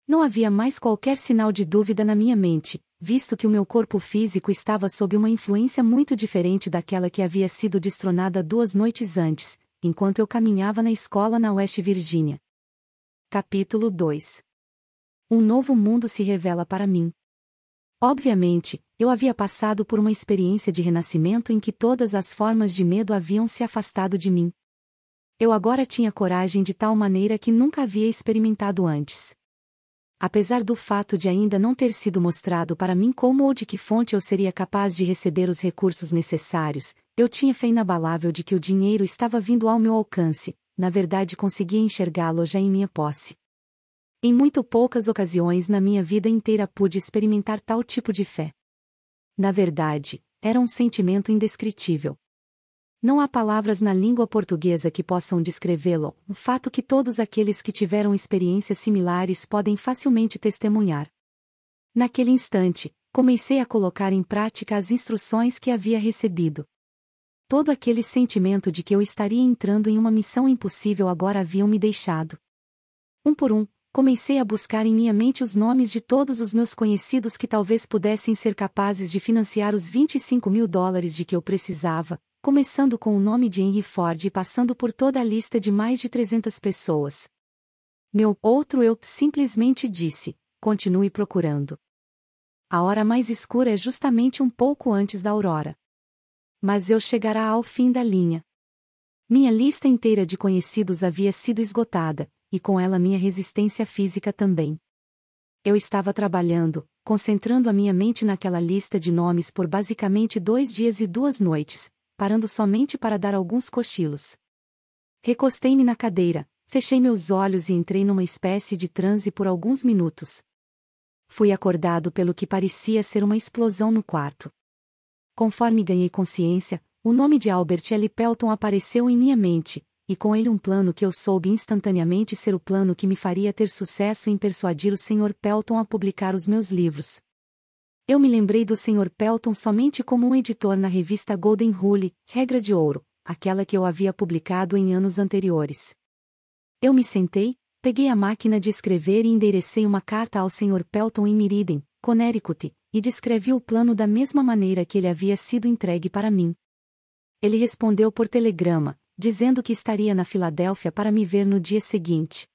Não havia mais qualquer sinal de dúvida na minha mente, visto que o meu corpo físico estava sob uma influência muito diferente daquela que havia sido destronada 2 noites antes, enquanto eu caminhava na escola na West Virginia. Capítulo 2. Um novo mundo se revela para mim. Obviamente, eu havia passado por uma experiência de renascimento em que todas as formas de medo haviam se afastado de mim. Eu agora tinha coragem de tal maneira que nunca havia experimentado antes. Apesar do fato de ainda não ter sido mostrado para mim como ou de que fonte eu seria capaz de receber os recursos necessários, eu tinha fé inabalável de que o dinheiro estava vindo ao meu alcance, na verdade conseguia enxergá-lo já em minha posse. Em muito poucas ocasiões na minha vida inteira pude experimentar tal tipo de fé. Na verdade, era um sentimento indescritível. Não há palavras na língua portuguesa que possam descrevê-lo, um fato que todos aqueles que tiveram experiências similares podem facilmente testemunhar. Naquele instante, comecei a colocar em prática as instruções que havia recebido. Todo aquele sentimento de que eu estaria entrando em uma missão impossível agora haviam me deixado. Um por um, comecei a buscar em minha mente os nomes de todos os meus conhecidos que talvez pudessem ser capazes de financiar os $25.000 de que eu precisava, começando com o nome de Henry Ford e passando por toda a lista de mais de 300 pessoas. Meu outro eu simplesmente disse: continue procurando. A hora mais escura é justamente um pouco antes da aurora. Mas eu chegará ao fim da linha. Minha lista inteira de conhecidos havia sido esgotada, e com ela minha resistência física também. Eu estava trabalhando, concentrando a minha mente naquela lista de nomes por basicamente 2 dias e 2 noites, parando somente para dar alguns cochilos. Recostei-me na cadeira, fechei meus olhos e entrei numa espécie de transe por alguns minutos. Fui acordado pelo que parecia ser uma explosão no quarto. Conforme ganhei consciência, o nome de Albert L. Pelton apareceu em minha mente, e com ele um plano que eu soube instantaneamente ser o plano que me faria ter sucesso em persuadir o Sr. Pelton a publicar os meus livros. Eu me lembrei do Sr. Pelton somente como um editor na revista Golden Rule, Regra de Ouro, aquela que eu havia publicado em anos anteriores. Eu me sentei, peguei a máquina de escrever e enderecei uma carta ao Sr. Pelton em Meriden, Connecticut, e descrevi o plano da mesma maneira que ele havia sido entregue para mim. Ele respondeu por telegrama, dizendo que estaria na Filadélfia para me ver no dia seguinte.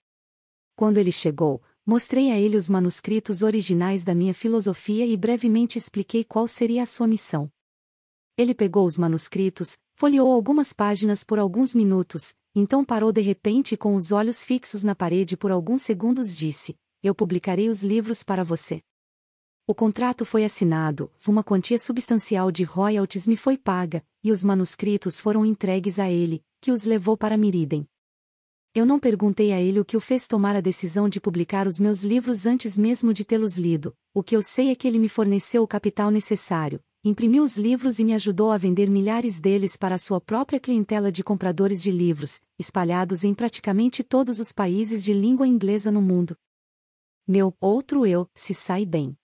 Quando ele chegou, mostrei a ele os manuscritos originais da minha filosofia e brevemente expliquei qual seria a sua missão. Ele pegou os manuscritos, folheou algumas páginas por alguns minutos, então parou de repente e com os olhos fixos na parede por alguns segundos disse: "Eu publicarei os livros para você." O contrato foi assinado, uma quantia substancial de royalties me foi paga, e os manuscritos foram entregues a ele, que os levou para Meriden. Eu não perguntei a ele o que o fez tomar a decisão de publicar os meus livros antes mesmo de tê-los lido. O que eu sei é que ele me forneceu o capital necessário, imprimiu os livros e me ajudou a vender milhares deles para a sua própria clientela de compradores de livros, espalhados em praticamente todos os países de língua inglesa no mundo. Meu outro eu se sai bem.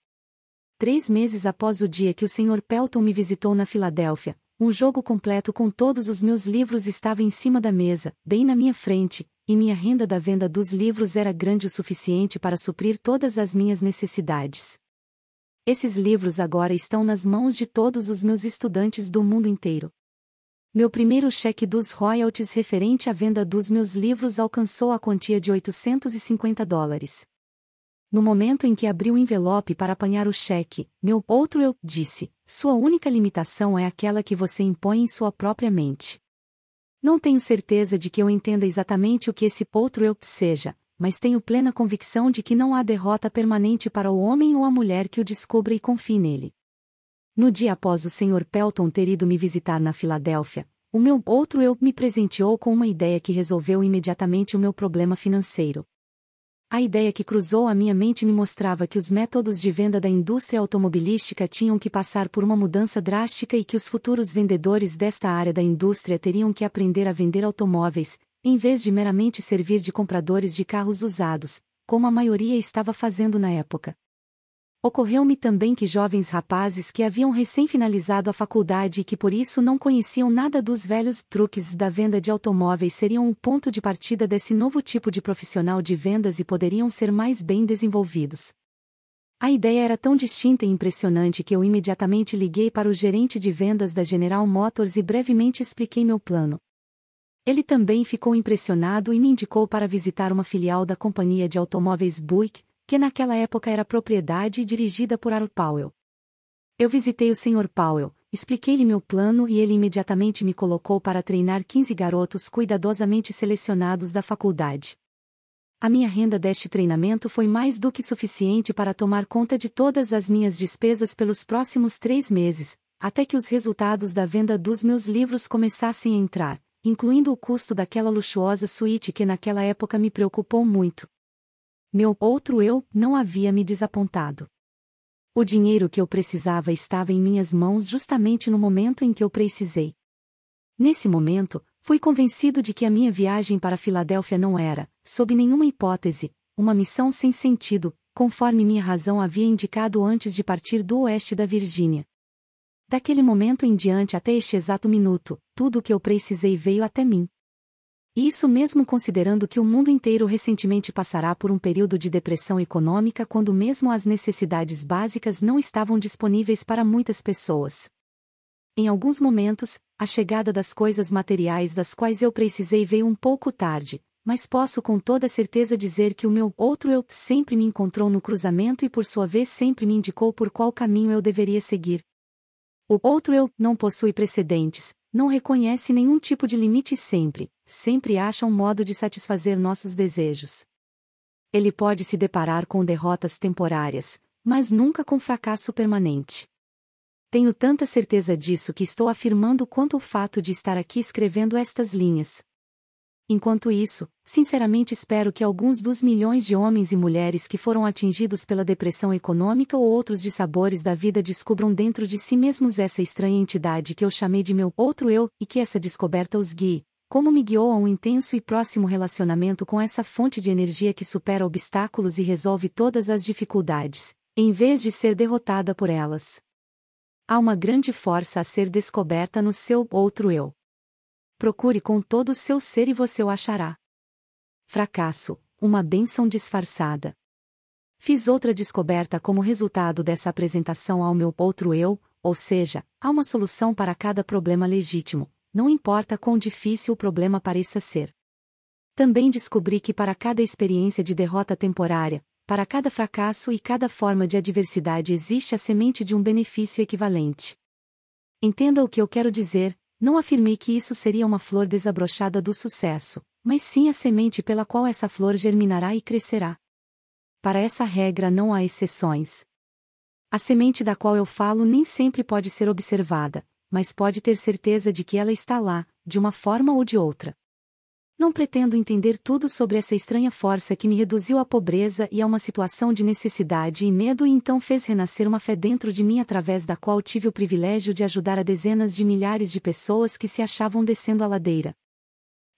3 meses após o dia que o Sr. Pelton me visitou na Filadélfia, um jogo completo com todos os meus livros estava em cima da mesa, bem na minha frente, e minha renda da venda dos livros era grande o suficiente para suprir todas as minhas necessidades. Esses livros agora estão nas mãos de todos os meus estudantes do mundo inteiro. Meu primeiro cheque dos royalties referente à venda dos meus livros alcançou a quantia de $850. No momento em que abri o envelope para apanhar o cheque, meu outro eu disse: "Sua única limitação é aquela que você impõe em sua própria mente." Não tenho certeza de que eu entenda exatamente o que esse outro eu seja, mas tenho plena convicção de que não há derrota permanente para o homem ou a mulher que o descubra e confie nele. No dia após o Sr. Pelton ter ido me visitar na Filadélfia, o meu outro eu me presenteou com uma ideia que resolveu imediatamente o meu problema financeiro. A ideia que cruzou a minha mente me mostrava que os métodos de venda da indústria automobilística tinham que passar por uma mudança drástica e que os futuros vendedores desta área da indústria teriam que aprender a vender automóveis, em vez de meramente servir de compradores de carros usados, como a maioria estava fazendo na época. Ocorreu-me também que jovens rapazes que haviam recém-finalizado a faculdade e que por isso não conheciam nada dos velhos truques da venda de automóveis seriam um ponto de partida desse novo tipo de profissional de vendas e poderiam ser mais bem desenvolvidos. A ideia era tão distinta e impressionante que eu imediatamente liguei para o gerente de vendas da General Motors e brevemente expliquei meu plano. Ele também ficou impressionado e me indicou para visitar uma filial da companhia de automóveis Buick, que naquela época era propriedade e dirigida por Arthur Powell. Eu visitei o Sr. Powell, expliquei-lhe meu plano e ele imediatamente me colocou para treinar 15 garotos cuidadosamente selecionados da faculdade. A minha renda deste treinamento foi mais do que suficiente para tomar conta de todas as minhas despesas pelos próximos 3 meses, até que os resultados da venda dos meus livros começassem a entrar, incluindo o custo daquela luxuosa suíte que naquela época me preocupou muito. Meu outro eu não havia me desapontado. O dinheiro que eu precisava estava em minhas mãos justamente no momento em que eu precisei. Nesse momento, fui convencido de que a minha viagem para Filadélfia não era, sob nenhuma hipótese, uma missão sem sentido, conforme minha razão havia indicado antes de partir do oeste da Virgínia. Daquele momento em diante até este exato minuto, tudo o que eu precisei veio até mim. Isso mesmo considerando que o mundo inteiro recentemente passará por um período de depressão econômica quando mesmo as necessidades básicas não estavam disponíveis para muitas pessoas. Em alguns momentos, a chegada das coisas materiais das quais eu precisei veio um pouco tarde, mas posso com toda certeza dizer que o meu outro eu sempre me encontrou no cruzamento e por sua vez sempre me indicou por qual caminho eu deveria seguir. O outro eu não possui precedentes, não reconhece nenhum tipo de limite e sempre acha um modo de satisfazer nossos desejos. Ele pode se deparar com derrotas temporárias, mas nunca com fracasso permanente. Tenho tanta certeza disso que estou afirmando quanto o fato de estar aqui escrevendo estas linhas. Enquanto isso, sinceramente espero que alguns dos milhões de homens e mulheres que foram atingidos pela depressão econômica ou outros dissabores da vida descubram dentro de si mesmos essa estranha entidade que eu chamei de meu outro eu, e que essa descoberta os guie, como me guiou a um intenso e próximo relacionamento com essa fonte de energia que supera obstáculos e resolve todas as dificuldades, em vez de ser derrotada por elas. Há uma grande força a ser descoberta no seu outro eu. Procure com todo o seu ser e você o achará. Fracasso, uma bênção disfarçada. Fiz outra descoberta como resultado dessa apresentação ao meu outro eu, ou seja, há uma solução para cada problema legítimo, não importa quão difícil o problema pareça ser. Também descobri que para cada experiência de derrota temporária, para cada fracasso e cada forma de adversidade existe a semente de um benefício equivalente. Entenda o que eu quero dizer. Não afirmei que isso seria uma flor desabrochada do sucesso, mas sim a semente pela qual essa flor germinará e crescerá. Para essa regra não há exceções. A semente da qual eu falo nem sempre pode ser observada, mas pode ter certeza de que ela está lá, de uma forma ou de outra. Não pretendo entender tudo sobre essa estranha força que me reduziu à pobreza e a uma situação de necessidade e medo e então fez renascer uma fé dentro de mim através da qual tive o privilégio de ajudar a dezenas de milhares de pessoas que se achavam descendo a ladeira.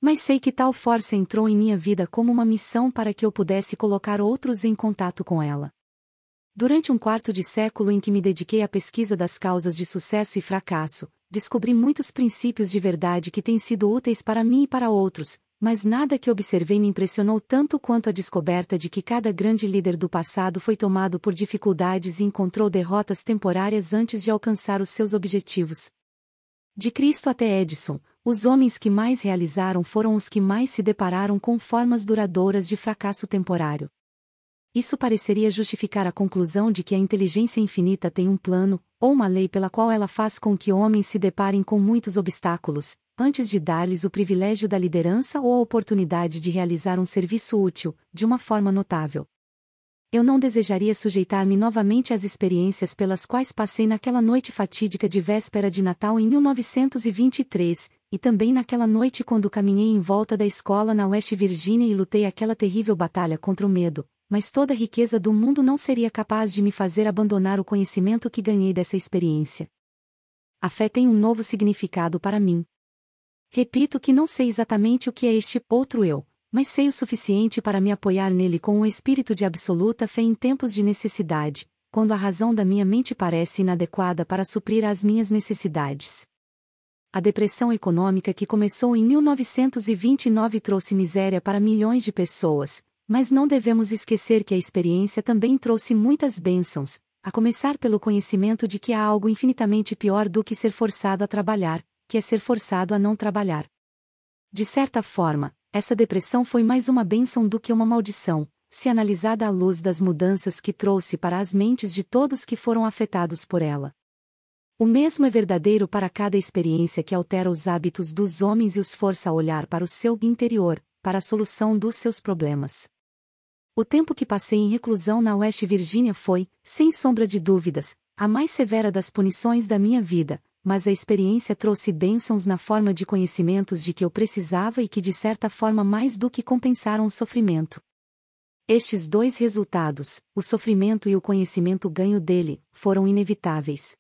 Mas sei que tal força entrou em minha vida como uma missão para que eu pudesse colocar outros em contato com ela. Durante um quarto de século em que me dediquei à pesquisa das causas de sucesso e fracasso, descobri muitos princípios de verdade que têm sido úteis para mim e para outros, mas nada que observei me impressionou tanto quanto a descoberta de que cada grande líder do passado foi tomado por dificuldades e encontrou derrotas temporárias antes de alcançar os seus objetivos. De Cristo até Edison, os homens que mais realizaram foram os que mais se depararam com formas duradouras de fracasso temporário. Isso pareceria justificar a conclusão de que a inteligência infinita tem um plano, ou uma lei pela qual ela faz com que homens se deparem com muitos obstáculos, antes de dar-lhes o privilégio da liderança ou a oportunidade de realizar um serviço útil, de uma forma notável. Eu não desejaria sujeitar-me novamente às experiências pelas quais passei naquela noite fatídica de véspera de Natal em 1923, e também naquela noite quando caminhei em volta da escola na West Virginia e lutei aquela terrível batalha contra o medo, mas toda a riqueza do mundo não seria capaz de me fazer abandonar o conhecimento que ganhei dessa experiência. A fé tem um novo significado para mim. Repito que não sei exatamente o que é este outro eu, mas sei o suficiente para me apoiar nele com um espírito de absoluta fé em tempos de necessidade, quando a razão da minha mente parece inadequada para suprir as minhas necessidades. A depressão econômica que começou em 1929 trouxe miséria para milhões de pessoas, mas não devemos esquecer que a experiência também trouxe muitas bênçãos, a começar pelo conhecimento de que há algo infinitamente pior do que ser forçado a trabalhar, que é ser forçado a não trabalhar. De certa forma, essa depressão foi mais uma bênção do que uma maldição, se analisada à luz das mudanças que trouxe para as mentes de todos que foram afetados por ela. O mesmo é verdadeiro para cada experiência que altera os hábitos dos homens e os força a olhar para o seu interior, para a solução dos seus problemas. O tempo que passei em reclusão na West Virginia foi, sem sombra de dúvidas, a mais severa das punições da minha vida, mas a experiência trouxe bênçãos na forma de conhecimentos de que eu precisava e que de certa forma mais do que compensaram o sofrimento. Estes dois resultados, o sofrimento e o conhecimento ganho dele, foram inevitáveis.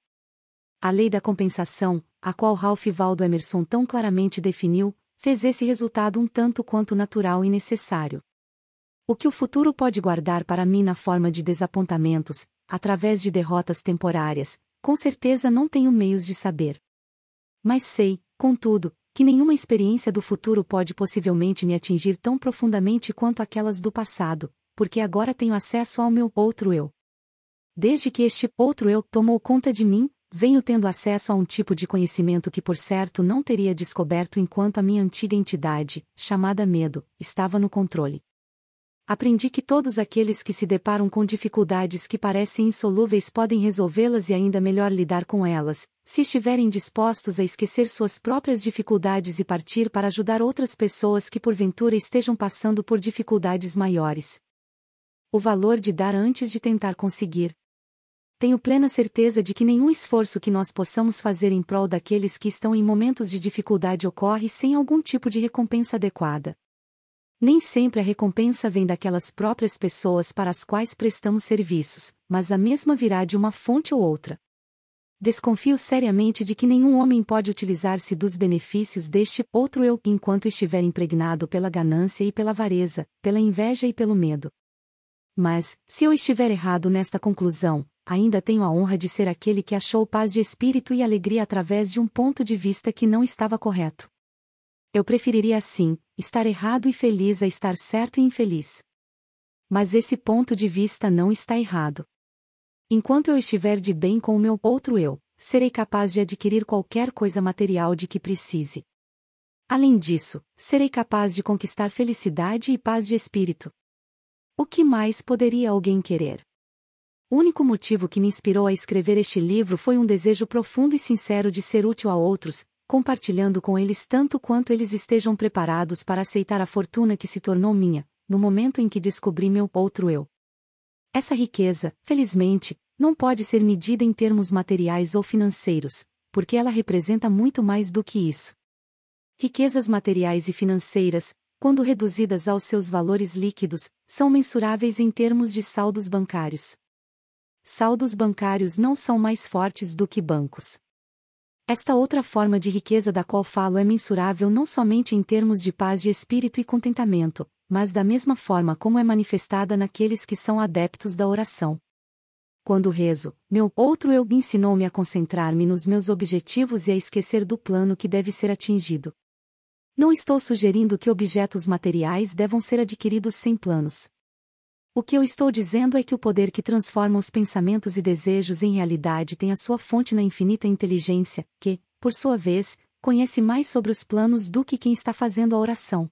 A lei da compensação, a qual Ralph Waldo Emerson tão claramente definiu, fez esse resultado um tanto quanto natural e necessário. O que o futuro pode guardar para mim na forma de desapontamentos, através de derrotas temporárias, com certeza não tenho meios de saber. Mas sei, contudo, que nenhuma experiência do futuro pode possivelmente me atingir tão profundamente quanto aquelas do passado, porque agora tenho acesso ao meu outro eu. Desde que este outro eu tomou conta de mim, venho tendo acesso a um tipo de conhecimento que por certo não teria descoberto enquanto a minha antiga entidade, chamada medo, estava no controle. Aprendi que todos aqueles que se deparam com dificuldades que parecem insolúveis podem resolvê-las e ainda melhor lidar com elas, se estiverem dispostos a esquecer suas próprias dificuldades e partir para ajudar outras pessoas que porventura estejam passando por dificuldades maiores. O valor de dar antes de tentar conseguir. Tenho plena certeza de que nenhum esforço que nós possamos fazer em prol daqueles que estão em momentos de dificuldade ocorre sem algum tipo de recompensa adequada. Nem sempre a recompensa vem daquelas próprias pessoas para as quais prestamos serviços, mas a mesma virá de uma fonte ou outra. Desconfio seriamente de que nenhum homem pode utilizar-se dos benefícios deste outro eu enquanto estiver impregnado pela ganância e pela avareza, pela inveja e pelo medo. Mas, se eu estiver errado nesta conclusão, ainda tenho a honra de ser aquele que achou paz de espírito e alegria através de um ponto de vista que não estava correto. Eu preferiria assim, estar errado e feliz a estar certo e infeliz. Mas esse ponto de vista não está errado. Enquanto eu estiver de bem com o meu outro eu, serei capaz de adquirir qualquer coisa material de que precise. Além disso, serei capaz de conquistar felicidade e paz de espírito. O que mais poderia alguém querer? O único motivo que me inspirou a escrever este livro foi um desejo profundo e sincero de ser útil a outros, compartilhando com eles tanto quanto eles estejam preparados para aceitar a fortuna que se tornou minha, no momento em que descobri meu outro eu. Essa riqueza, felizmente, não pode ser medida em termos materiais ou financeiros, porque ela representa muito mais do que isso. Riquezas materiais e financeiras, quando reduzidas aos seus valores líquidos, são mensuráveis em termos de saldos bancários. Saldos bancários não são mais fortes do que bancos. Esta outra forma de riqueza da qual falo é mensurável não somente em termos de paz de espírito e contentamento, mas da mesma forma como é manifestada naqueles que são adeptos da oração. Quando rezo, meu outro eu ensinou-me a concentrar-me nos meus objetivos e a esquecer do plano que deve ser atingido. Não estou sugerindo que objetos materiais devam ser adquiridos sem planos. O que eu estou dizendo é que o poder que transforma os pensamentos e desejos em realidade tem a sua fonte na infinita inteligência, que, por sua vez, conhece mais sobre os planos do que quem está fazendo a oração.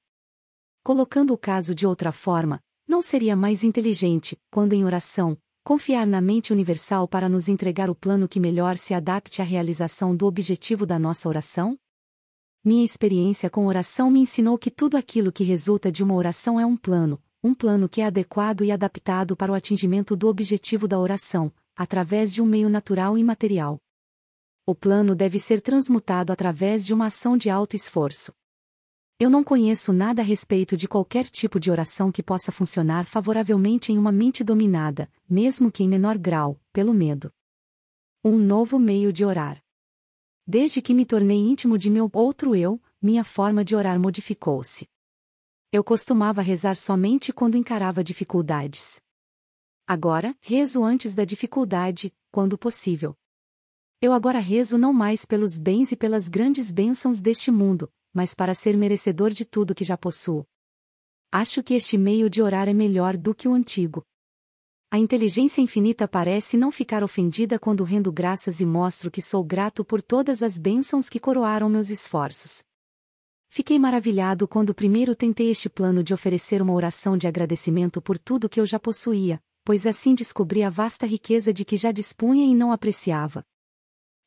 Colocando o caso de outra forma, não seria mais inteligente, quando em oração, confiar na mente universal para nos entregar o plano que melhor se adapte à realização do objetivo da nossa oração? Minha experiência com oração me ensinou que tudo aquilo que resulta de uma oração é um plano que é adequado e adaptado para o atingimento do objetivo da oração, através de um meio natural e material. O plano deve ser transmutado através de uma ação de alto esforço. Eu não conheço nada a respeito de qualquer tipo de oração que possa funcionar favoravelmente em uma mente dominada, mesmo que em menor grau, pelo medo. Um novo meio de orar. Desde que me tornei íntimo de meu outro eu, minha forma de orar modificou-se. Eu costumava rezar somente quando encarava dificuldades. Agora, rezo antes da dificuldade, quando possível. Eu agora rezo não mais pelos bens e pelas grandes bênçãos deste mundo, mas para ser merecedor de tudo que já possuo. Acho que este meio de orar é melhor do que o antigo. A inteligência infinita parece não ficar ofendida quando rendo graças e mostro que sou grato por todas as bênçãos que coroaram meus esforços. Fiquei maravilhado quando primeiro tentei este plano de oferecer uma oração de agradecimento por tudo que eu já possuía, pois assim descobri a vasta riqueza de que já dispunha e não apreciava.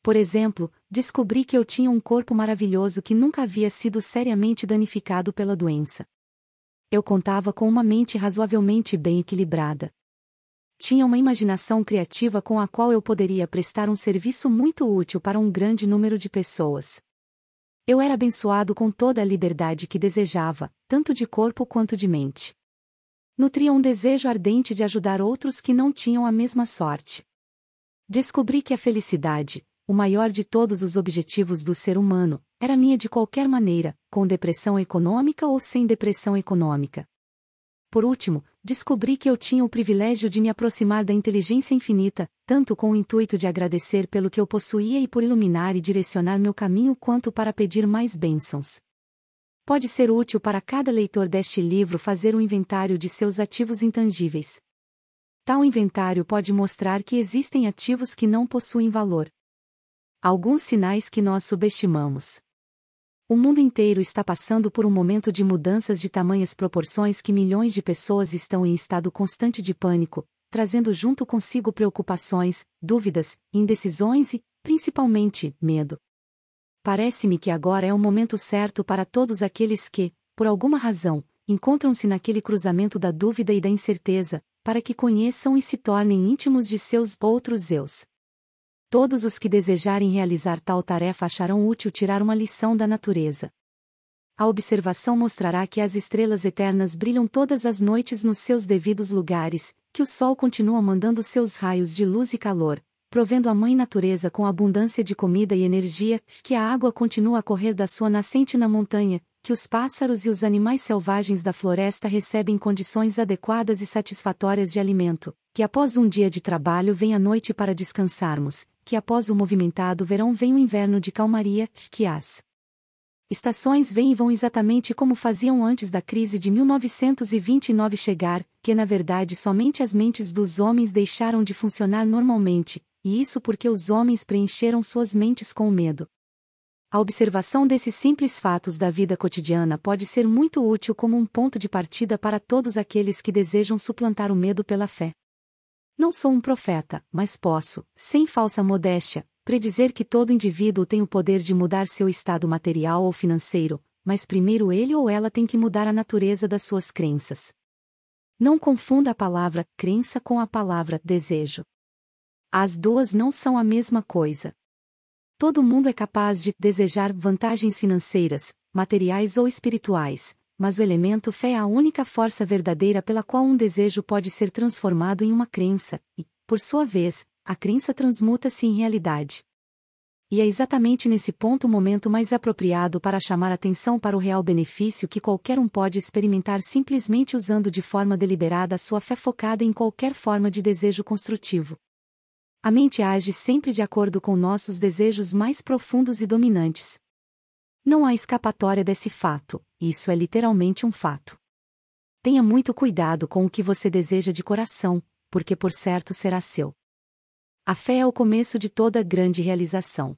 Por exemplo, descobri que eu tinha um corpo maravilhoso que nunca havia sido seriamente danificado pela doença. Eu contava com uma mente razoavelmente bem equilibrada. Tinha uma imaginação criativa com a qual eu poderia prestar um serviço muito útil para um grande número de pessoas. Eu era abençoado com toda a liberdade que desejava, tanto de corpo quanto de mente. Nutria um desejo ardente de ajudar outros que não tinham a mesma sorte. Descobri que a felicidade, o maior de todos os objetivos do ser humano, era minha de qualquer maneira, com depressão econômica ou sem depressão econômica. Por último, descobri que eu tinha o privilégio de me aproximar da inteligência infinita, tanto com o intuito de agradecer pelo que eu possuía e por iluminar e direcionar meu caminho quanto para pedir mais bênçãos. Pode ser útil para cada leitor deste livro fazer um inventário de seus ativos intangíveis. Tal inventário pode mostrar que existem ativos que não possuem valor. Alguns sinais que nós subestimamos. O mundo inteiro está passando por um momento de mudanças de tamanhas proporções que milhões de pessoas estão em estado constante de pânico, trazendo junto consigo preocupações, dúvidas, indecisões e, principalmente, medo. Parece-me que agora é o momento certo para todos aqueles que, por alguma razão, encontram-se naquele cruzamento da dúvida e da incerteza, para que conheçam e se tornem íntimos de seus outros eus. Todos os que desejarem realizar tal tarefa acharão útil tirar uma lição da natureza. A observação mostrará que as estrelas eternas brilham todas as noites nos seus devidos lugares, que o sol continua mandando seus raios de luz e calor, provendo a mãe natureza com abundância de comida e energia, que a água continua a correr da sua nascente na montanha, que os pássaros e os animais selvagens da floresta recebem condições adequadas e satisfatórias de alimento, que após um dia de trabalho vem a noite para descansarmos, que após o movimentado verão vem o inverno de calmaria, que as estações vêm e vão exatamente como faziam antes da crise de 1929 chegar, que na verdade somente as mentes dos homens deixaram de funcionar normalmente, e isso porque os homens preencheram suas mentes com o medo. A observação desses simples fatos da vida cotidiana pode ser muito útil como um ponto de partida para todos aqueles que desejam suplantar o medo pela fé. Não sou um profeta, mas posso, sem falsa modéstia, predizer que todo indivíduo tem o poder de mudar seu estado material ou financeiro, mas primeiro ele ou ela tem que mudar a natureza das suas crenças. Não confunda a palavra crença com a palavra desejo. As duas não são a mesma coisa. Todo mundo é capaz de desejar vantagens financeiras, materiais ou espirituais, mas o elemento fé é a única força verdadeira pela qual um desejo pode ser transformado em uma crença, e, por sua vez, a crença transmuta-se em realidade. E é exatamente nesse ponto o momento mais apropriado para chamar atenção para o real benefício que qualquer um pode experimentar simplesmente usando de forma deliberada a sua fé focada em qualquer forma de desejo construtivo. A mente age sempre de acordo com nossos desejos mais profundos e dominantes. Não há escapatória desse fato, isso é literalmente um fato. Tenha muito cuidado com o que você deseja de coração, porque por certo será seu. A fé é o começo de toda grande realização.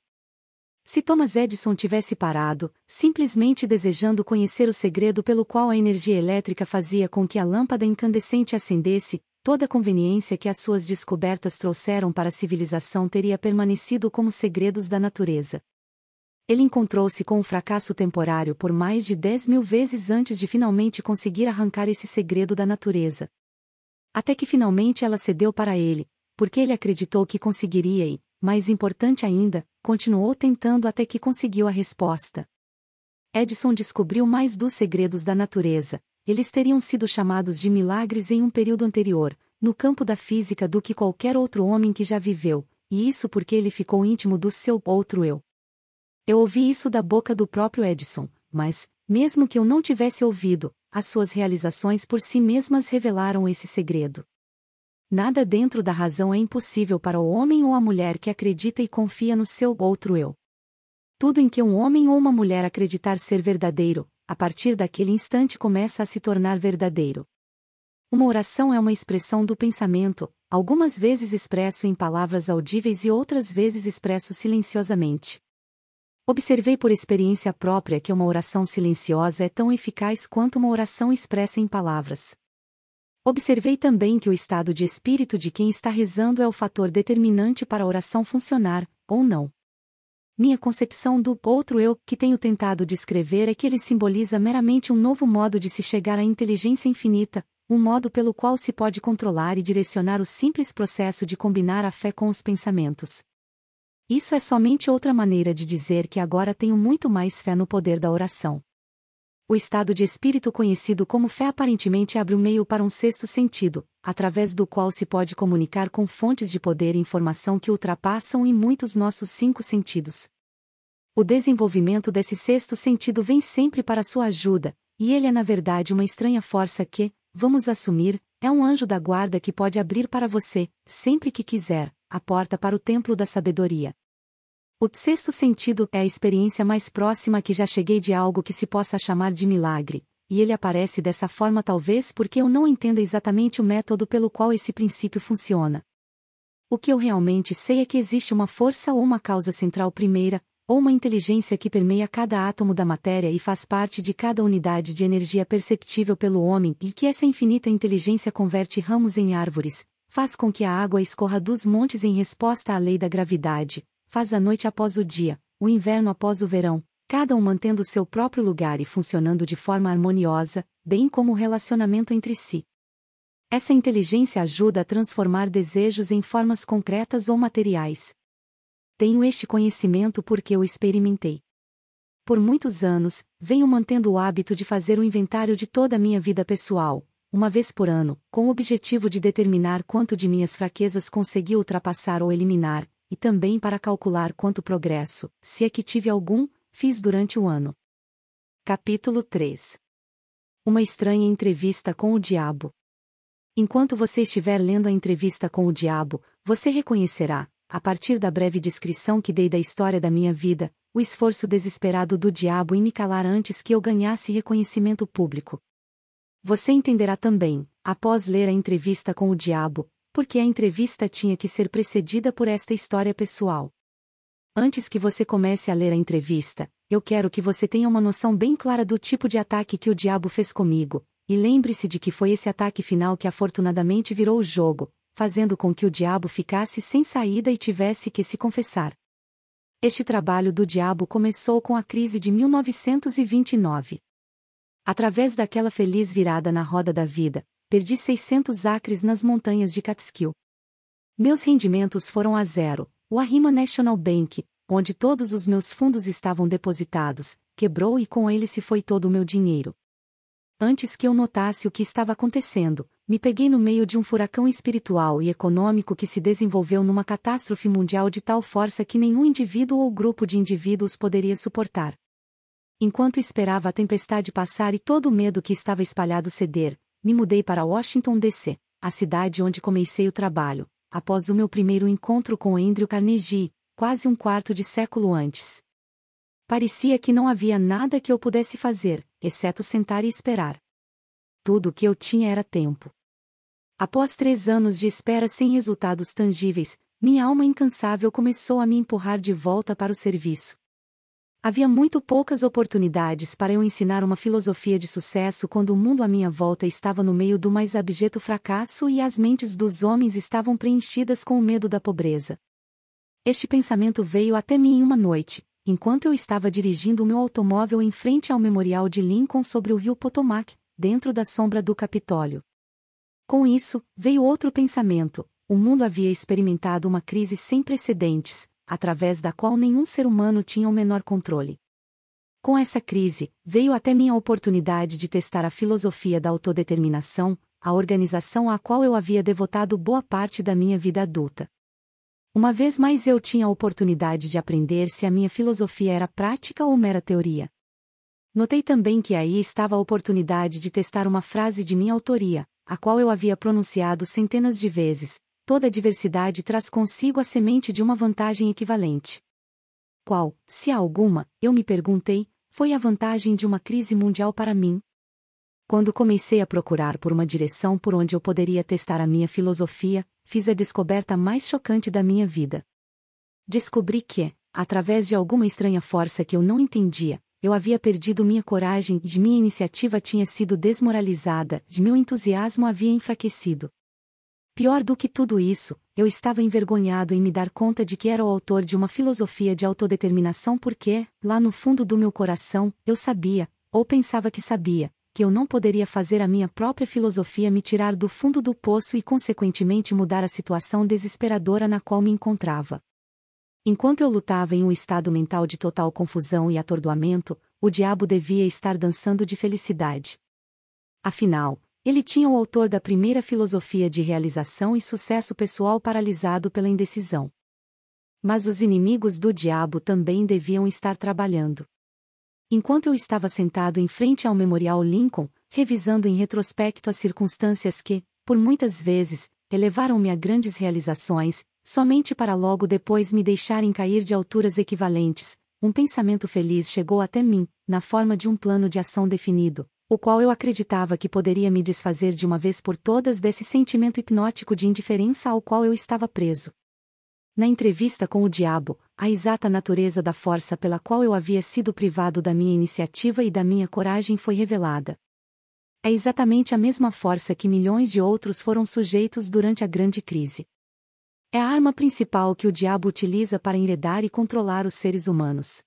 Se Thomas Edison tivesse parado, simplesmente desejando conhecer o segredo pelo qual a energia elétrica fazia com que a lâmpada incandescente acendesse, toda a conveniência que as suas descobertas trouxeram para a civilização teria permanecido como segredos da natureza. Ele encontrou-se com um fracasso temporário por mais de 10.000 vezes antes de finalmente conseguir arrancar esse segredo da natureza. Até que finalmente ela cedeu para ele, porque ele acreditou que conseguiria e, mais importante ainda, continuou tentando até que conseguiu a resposta. Edison descobriu mais dos segredos da natureza. Eles teriam sido chamados de milagres em um período anterior, no campo da física do que qualquer outro homem que já viveu, e isso porque ele ficou íntimo do seu outro eu. Eu ouvi isso da boca do próprio Edison, mas, mesmo que eu não tivesse ouvido, as suas realizações por si mesmas revelaram esse segredo. Nada dentro da razão é impossível para o homem ou a mulher que acredita e confia no seu outro eu. Tudo em que um homem ou uma mulher acreditar ser verdadeiro, a partir daquele instante começa a se tornar verdadeiro. Uma oração é uma expressão do pensamento, algumas vezes expresso em palavras audíveis e outras vezes expresso silenciosamente. Observei por experiência própria que uma oração silenciosa é tão eficaz quanto uma oração expressa em palavras. Observei também que o estado de espírito de quem está rezando é o fator determinante para a oração funcionar, ou não. Minha concepção do outro eu que tenho tentado descrever é que ele simboliza meramente um novo modo de se chegar à inteligência infinita, um modo pelo qual se pode controlar e direcionar o simples processo de combinar a fé com os pensamentos. Isso é somente outra maneira de dizer que agora tenho muito mais fé no poder da oração. O estado de espírito conhecido como fé aparentemente abre o meio para um sexto sentido, através do qual se pode comunicar com fontes de poder e informação que ultrapassam em muitos nossos 5 sentidos. O desenvolvimento desse sexto sentido vem sempre para sua ajuda, e ele é na verdade uma estranha força que, vamos assumir, é um anjo da guarda que pode abrir para você, sempre que quiser, a porta para o templo da sabedoria. O sexto sentido é a experiência mais próxima que já cheguei de algo que se possa chamar de milagre, e ele aparece dessa forma talvez porque eu não entenda exatamente o método pelo qual esse princípio funciona. O que eu realmente sei é que existe uma força ou uma causa central primeira, ou uma inteligência que permeia cada átomo da matéria e faz parte de cada unidade de energia perceptível pelo homem e que essa infinita inteligência converte ramos em árvores, faz com que a água escorra dos montes em resposta à lei da gravidade, faz a noite após o dia, o inverno após o verão, cada um mantendo seu próprio lugar e funcionando de forma harmoniosa, bem como o relacionamento entre si. Essa inteligência ajuda a transformar desejos em formas concretas ou materiais. Tenho este conhecimento porque o experimentei. Por muitos anos, venho mantendo o hábito de fazer um inventário de toda a minha vida pessoal, uma vez por ano, com o objetivo de determinar quanto de minhas fraquezas consegui ultrapassar ou eliminar, e também para calcular quanto progresso, se é que tive algum, fiz durante o ano. Capítulo 3. Uma estranha entrevista com o diabo. Enquanto você estiver lendo a entrevista com o diabo, você reconhecerá, a partir da breve descrição que dei da história da minha vida, o esforço desesperado do diabo em me calar antes que eu ganhasse reconhecimento público. Você entenderá também, após ler a entrevista com o diabo, porque a entrevista tinha que ser precedida por esta história pessoal. Antes que você comece a ler a entrevista, eu quero que você tenha uma noção bem clara do tipo de ataque que o diabo fez comigo, e lembre-se de que foi esse ataque final que afortunadamente virou o jogo, fazendo com que o diabo ficasse sem saída e tivesse que se confessar. Este trabalho do diabo começou com a crise de 1929. Através daquela feliz virada na roda da vida, perdi 600 acres nas montanhas de Catskill. Meus rendimentos foram a zero. O Arrima National Bank, onde todos os meus fundos estavam depositados, quebrou e com ele se foi todo o meu dinheiro. Antes que eu notasse o que estava acontecendo, me peguei no meio de um furacão espiritual e econômico que se desenvolveu numa catástrofe mundial de tal força que nenhum indivíduo ou grupo de indivíduos poderia suportar. Enquanto esperava a tempestade passar e todo o medo que estava espalhado ceder, me mudei para Washington, D.C., a cidade onde comecei o trabalho, após o meu primeiro encontro com Andrew Carnegie, quase um quarto de século antes. Parecia que não havia nada que eu pudesse fazer, exceto sentar e esperar. Tudo o que eu tinha era tempo. Após 3 anos de espera sem resultados tangíveis, minha alma incansável começou a me empurrar de volta para o serviço. Havia muito poucas oportunidades para eu ensinar uma filosofia de sucesso quando o mundo à minha volta estava no meio do mais abjeto fracasso e as mentes dos homens estavam preenchidas com o medo da pobreza. Este pensamento veio até mim em uma noite, enquanto eu estava dirigindo o meu automóvel em frente ao Memorial de Lincoln sobre o rio Potomac, dentro da sombra do Capitólio. Com isso, veio outro pensamento: o mundo havia experimentado uma crise sem precedentes, através da qual nenhum ser humano tinha o menor controle. Com essa crise, veio até mim a oportunidade de testar a filosofia da autodeterminação, a organização à qual eu havia devotado boa parte da minha vida adulta. Uma vez mais eu tinha a oportunidade de aprender se a minha filosofia era prática ou mera teoria. Notei também que aí estava a oportunidade de testar uma frase de minha autoria, a qual eu havia pronunciado centenas de vezes: toda diversidade traz consigo a semente de uma vantagem equivalente. Qual, se há alguma, eu me perguntei, foi a vantagem de uma crise mundial para mim? Quando comecei a procurar por uma direção por onde eu poderia testar a minha filosofia, fiz a descoberta mais chocante da minha vida. Descobri que, através de alguma estranha força que eu não entendia, eu havia perdido minha coragem, de minha iniciativa tinha sido desmoralizada, de meu entusiasmo havia enfraquecido. Pior do que tudo isso, eu estava envergonhado em me dar conta de que era o autor de uma filosofia de autodeterminação porque, lá no fundo do meu coração, eu sabia, ou pensava que sabia, que eu não poderia fazer a minha própria filosofia me tirar do fundo do poço e consequentemente mudar a situação desesperadora na qual me encontrava. Enquanto eu lutava em um estado mental de total confusão e atordoamento, o diabo devia estar dançando de felicidade. Afinal, ele tinha o autor da primeira filosofia de realização e sucesso pessoal paralisado pela indecisão. Mas os inimigos do diabo também deviam estar trabalhando. Enquanto eu estava sentado em frente ao Memorial Lincoln, revisando em retrospecto as circunstâncias que, por muitas vezes, elevaram-me a grandes realizações, somente para logo depois me deixarem cair de alturas equivalentes, um pensamento feliz chegou até mim, na forma de um plano de ação definido, o qual eu acreditava que poderia me desfazer de uma vez por todas desse sentimento hipnótico de indiferença ao qual eu estava preso. Na entrevista com o diabo, a exata natureza da força pela qual eu havia sido privado da minha iniciativa e da minha coragem foi revelada. É exatamente a mesma força que milhões de outros foram sujeitos durante a grande crise. É a arma principal que o diabo utiliza para enredar e controlar os seres humanos.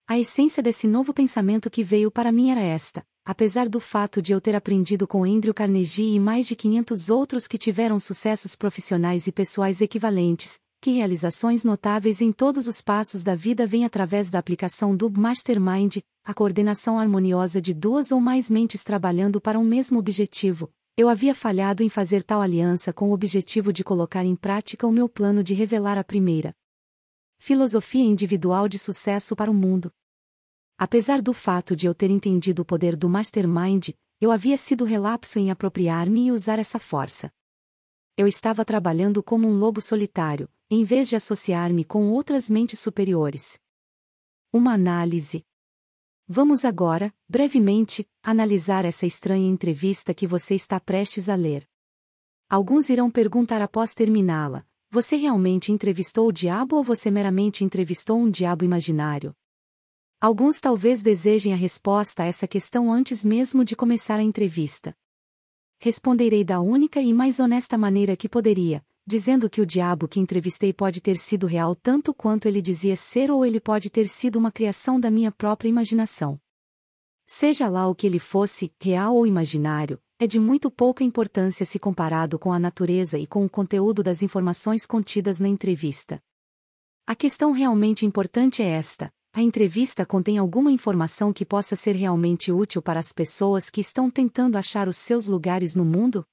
A essência desse novo pensamento que veio para mim era esta: apesar do fato de eu ter aprendido com Andrew Carnegie e mais de 500 outros que tiveram sucessos profissionais e pessoais equivalentes, que realizações notáveis em todos os passos da vida vêm através da aplicação do Mastermind, a coordenação harmoniosa de duas ou mais mentes trabalhando para um mesmo objetivo, eu havia falhado em fazer tal aliança com o objetivo de colocar em prática o meu plano de revelar a primeira filosofia individual de sucesso para o mundo. Apesar do fato de eu ter entendido o poder do Mastermind, eu havia sido relapso em apropriar-me e usar essa força. Eu estava trabalhando como um lobo solitário, em vez de associar-me com outras mentes superiores. Uma análise. Vamos agora, brevemente, analisar essa estranha entrevista que você está prestes a ler. Alguns irão perguntar após terminá-la: você realmente entrevistou o diabo ou você meramente entrevistou um diabo imaginário? Alguns talvez desejem a resposta a essa questão antes mesmo de começar a entrevista. Responderei da única e mais honesta maneira que poderia, dizendo que o diabo que entrevistei pode ter sido real tanto quanto ele dizia ser, ou ele pode ter sido uma criação da minha própria imaginação. Seja lá o que ele fosse, real ou imaginário, é de muito pouca importância se comparado com a natureza e com o conteúdo das informações contidas na entrevista. A questão realmente importante é esta: a entrevista contém alguma informação que possa ser realmente útil para as pessoas que estão tentando achar os seus lugares no mundo?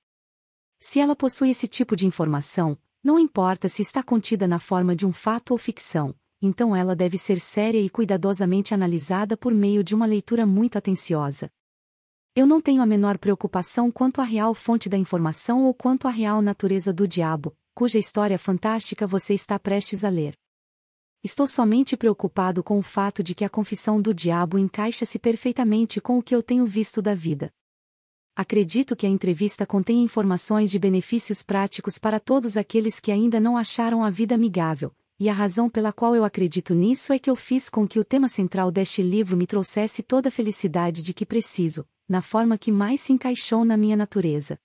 Se ela possui esse tipo de informação, não importa se está contida na forma de um fato ou ficção, então ela deve ser séria e cuidadosamente analisada por meio de uma leitura muito atenciosa. Eu não tenho a menor preocupação quanto à real fonte da informação ou quanto à real natureza do diabo, cuja história fantástica você está prestes a ler. Estou somente preocupado com o fato de que a confissão do diabo encaixa-se perfeitamente com o que eu tenho visto da vida. Acredito que a entrevista contém informações de benefícios práticos para todos aqueles que ainda não acharam a vida amigável, e a razão pela qual eu acredito nisso é que eu fiz com que o tema central deste livro me trouxesse toda a felicidade de que preciso, na forma que mais se encaixou na minha natureza.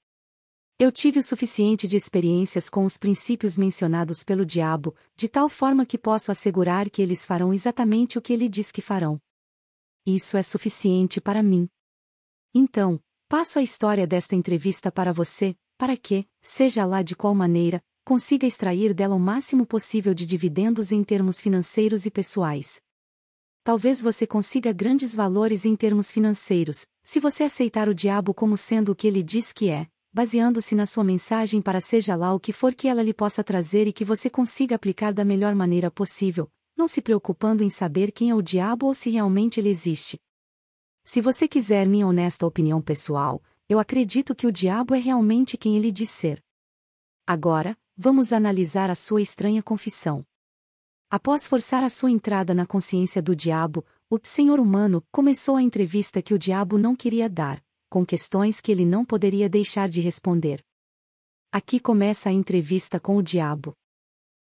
Eu tive o suficiente de experiências com os princípios mencionados pelo diabo, de tal forma que posso assegurar que eles farão exatamente o que ele diz que farão. Isso é suficiente para mim. Então, passo a história desta entrevista para você, para que, seja lá de qual maneira, consiga extrair dela o máximo possível de dividendos em termos financeiros e pessoais. Talvez você consiga grandes valores em termos financeiros, se você aceitar o diabo como sendo o que ele diz que é, baseando-se na sua mensagem para seja lá o que for que ela lhe possa trazer e que você consiga aplicar da melhor maneira possível, não se preocupando em saber quem é o diabo ou se realmente ele existe. Se você quiser minha honesta opinião pessoal, eu acredito que o diabo é realmente quem ele diz ser. Agora, vamos analisar a sua estranha confissão. Após forçar a sua entrada na consciência do diabo, o senhor humano começou a entrevista que o diabo não queria dar, com questões que ele não poderia deixar de responder. Aqui começa a entrevista com o diabo.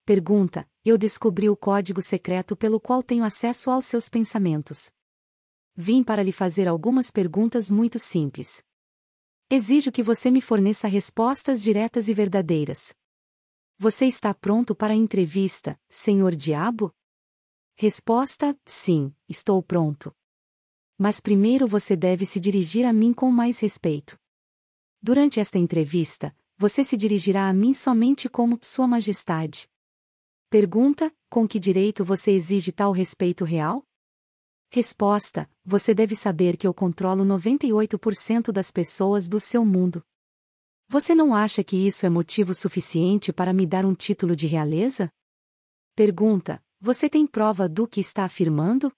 Pergunta: eu descobri o código secreto pelo qual tenho acesso aos seus pensamentos. Vim para lhe fazer algumas perguntas muito simples. Exijo que você me forneça respostas diretas e verdadeiras. Você está pronto para a entrevista, senhor diabo? Resposta: sim, estou pronto. Mas primeiro você deve se dirigir a mim com mais respeito. Durante esta entrevista, você se dirigirá a mim somente como Sua Majestade. Pergunta: com que direito você exige tal respeito real? Resposta: você deve saber que eu controlo 98% das pessoas do seu mundo. Você não acha que isso é motivo suficiente para me dar um título de realeza? Pergunta: você tem prova do que está afirmando?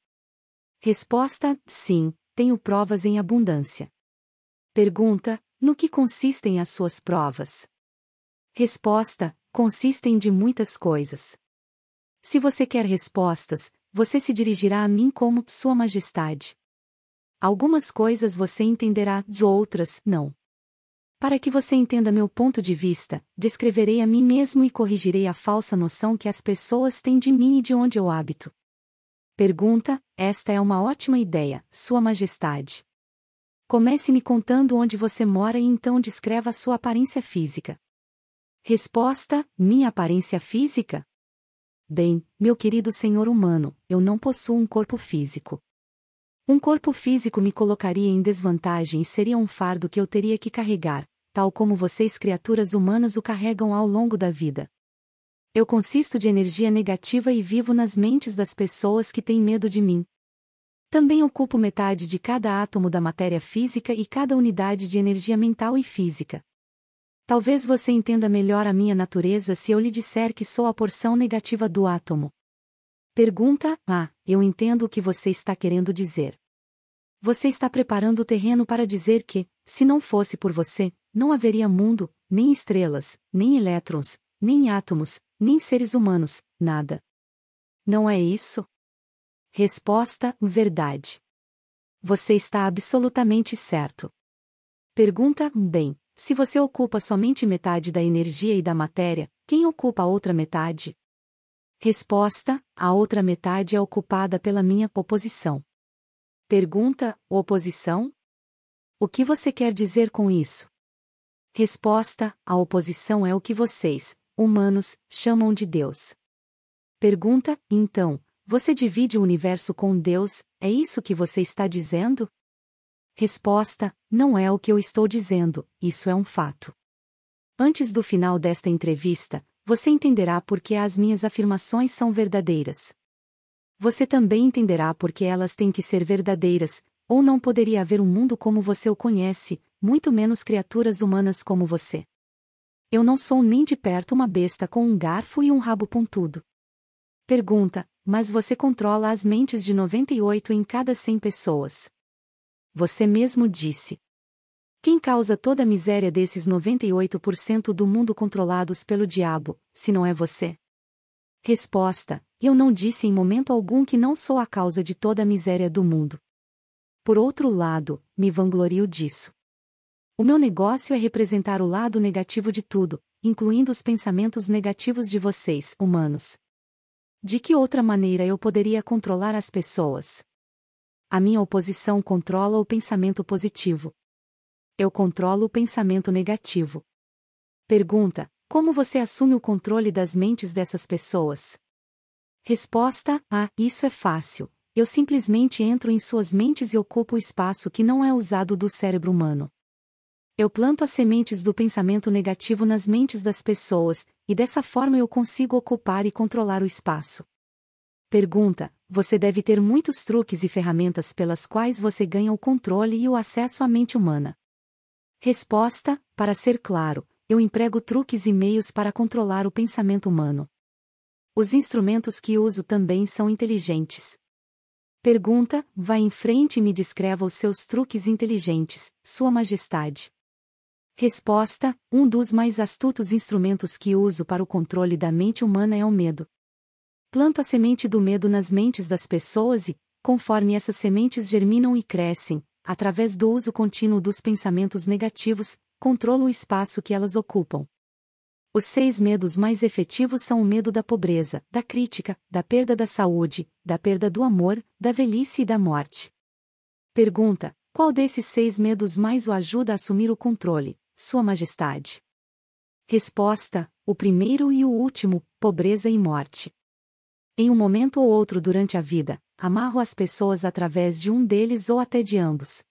Resposta: sim, tenho provas em abundância. Pergunta: no que consistem as suas provas? Resposta: consistem de muitas coisas. Se você quer respostas, você se dirigirá a mim como Sua Majestade. Algumas coisas você entenderá, de outras, não. Para que você entenda meu ponto de vista, descreverei a mim mesmo e corrigirei a falsa noção que as pessoas têm de mim e de onde eu habito. Pergunta: esta é uma ótima ideia, Sua Majestade. Comece me contando onde você mora e então descreva a sua aparência física. Resposta: minha aparência física? Bem, meu querido senhor humano, eu não possuo um corpo físico. Um corpo físico me colocaria em desvantagem e seria um fardo que eu teria que carregar, tal como vocês criaturas humanas o carregam ao longo da vida. Eu consisto de energia negativa e vivo nas mentes das pessoas que têm medo de mim. Também ocupo metade de cada átomo da matéria física e cada unidade de energia mental e física. Talvez você entenda melhor a minha natureza se eu lhe disser que sou a porção negativa do átomo. Pergunta: eu entendo o que você está querendo dizer. Você está preparando o terreno para dizer que, se não fosse por você, não haveria mundo, nem estrelas, nem elétrons, nem átomos, nem seres humanos, nada. Não é isso? Resposta: verdade. Você está absolutamente certo. Pergunta: bem, se você ocupa somente metade da energia e da matéria, quem ocupa a outra metade? Resposta: a outra metade é ocupada pela minha oposição. Pergunta: oposição? O que você quer dizer com isso? Resposta: a oposição é o que vocês, humanos, chamam de Deus. Pergunta: então, você divide o universo com Deus, é isso que você está dizendo? Resposta: não é o que eu estou dizendo, isso é um fato. Antes do final desta entrevista, você entenderá por que as minhas afirmações são verdadeiras. Você também entenderá por que elas têm que ser verdadeiras, ou não poderia haver um mundo como você o conhece, muito menos criaturas humanas como você. Eu não sou nem de perto uma besta com um garfo e um rabo pontudo. Pergunta: mas você controla as mentes de 98 em cada 100 pessoas. Você mesmo disse. Quem causa toda a miséria desses 98% do mundo controlados pelo diabo, se não é você? Resposta: eu não disse em momento algum que não sou a causa de toda a miséria do mundo. Por outro lado, me vanglorio disso. O meu negócio é representar o lado negativo de tudo, incluindo os pensamentos negativos de vocês, humanos. De que outra maneira eu poderia controlar as pessoas? A minha oposição controla o pensamento positivo. Eu controlo o pensamento negativo. Pergunta: como você assume o controle das mentes dessas pessoas? Resposta: isso é fácil. Eu simplesmente entro em suas mentes e ocupo o espaço que não é usado do cérebro humano. Eu planto as sementes do pensamento negativo nas mentes das pessoas, e dessa forma eu consigo ocupar e controlar o espaço. Pergunta: você deve ter muitos truques e ferramentas pelas quais você ganha o controle e o acesso à mente humana. Resposta: para ser claro, eu emprego truques e meios para controlar o pensamento humano. Os instrumentos que uso também são inteligentes. Pergunta: vá em frente e me descreva os seus truques inteligentes, Sua Majestade. Resposta: um dos mais astutos instrumentos que uso para o controle da mente humana é o medo. Planto a semente do medo nas mentes das pessoas e, conforme essas sementes germinam e crescem, através do uso contínuo dos pensamentos negativos, controlo o espaço que elas ocupam. Os 6 medos mais efetivos são o medo da pobreza, da crítica, da perda da saúde, da perda do amor, da velhice e da morte. Pergunta: qual desses 6 medos mais o ajuda a assumir o controle, Sua Majestade? Resposta: o primeiro e o último, pobreza e morte. Em um momento ou outro durante a vida, amarro as pessoas através de um deles ou até de ambos.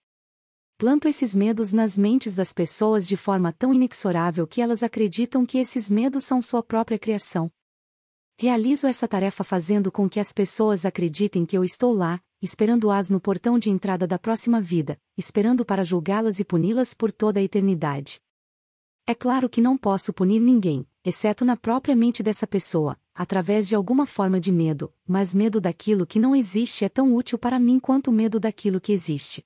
Planto esses medos nas mentes das pessoas de forma tão inexorável que elas acreditam que esses medos são sua própria criação. Realizo essa tarefa fazendo com que as pessoas acreditem que eu estou lá, esperando-as no portão de entrada da próxima vida, esperando para julgá-las e puni-las por toda a eternidade. É claro que não posso punir ninguém, exceto na própria mente dessa pessoa, através de alguma forma de medo, mas medo daquilo que não existe é tão útil para mim quanto o medo daquilo que existe.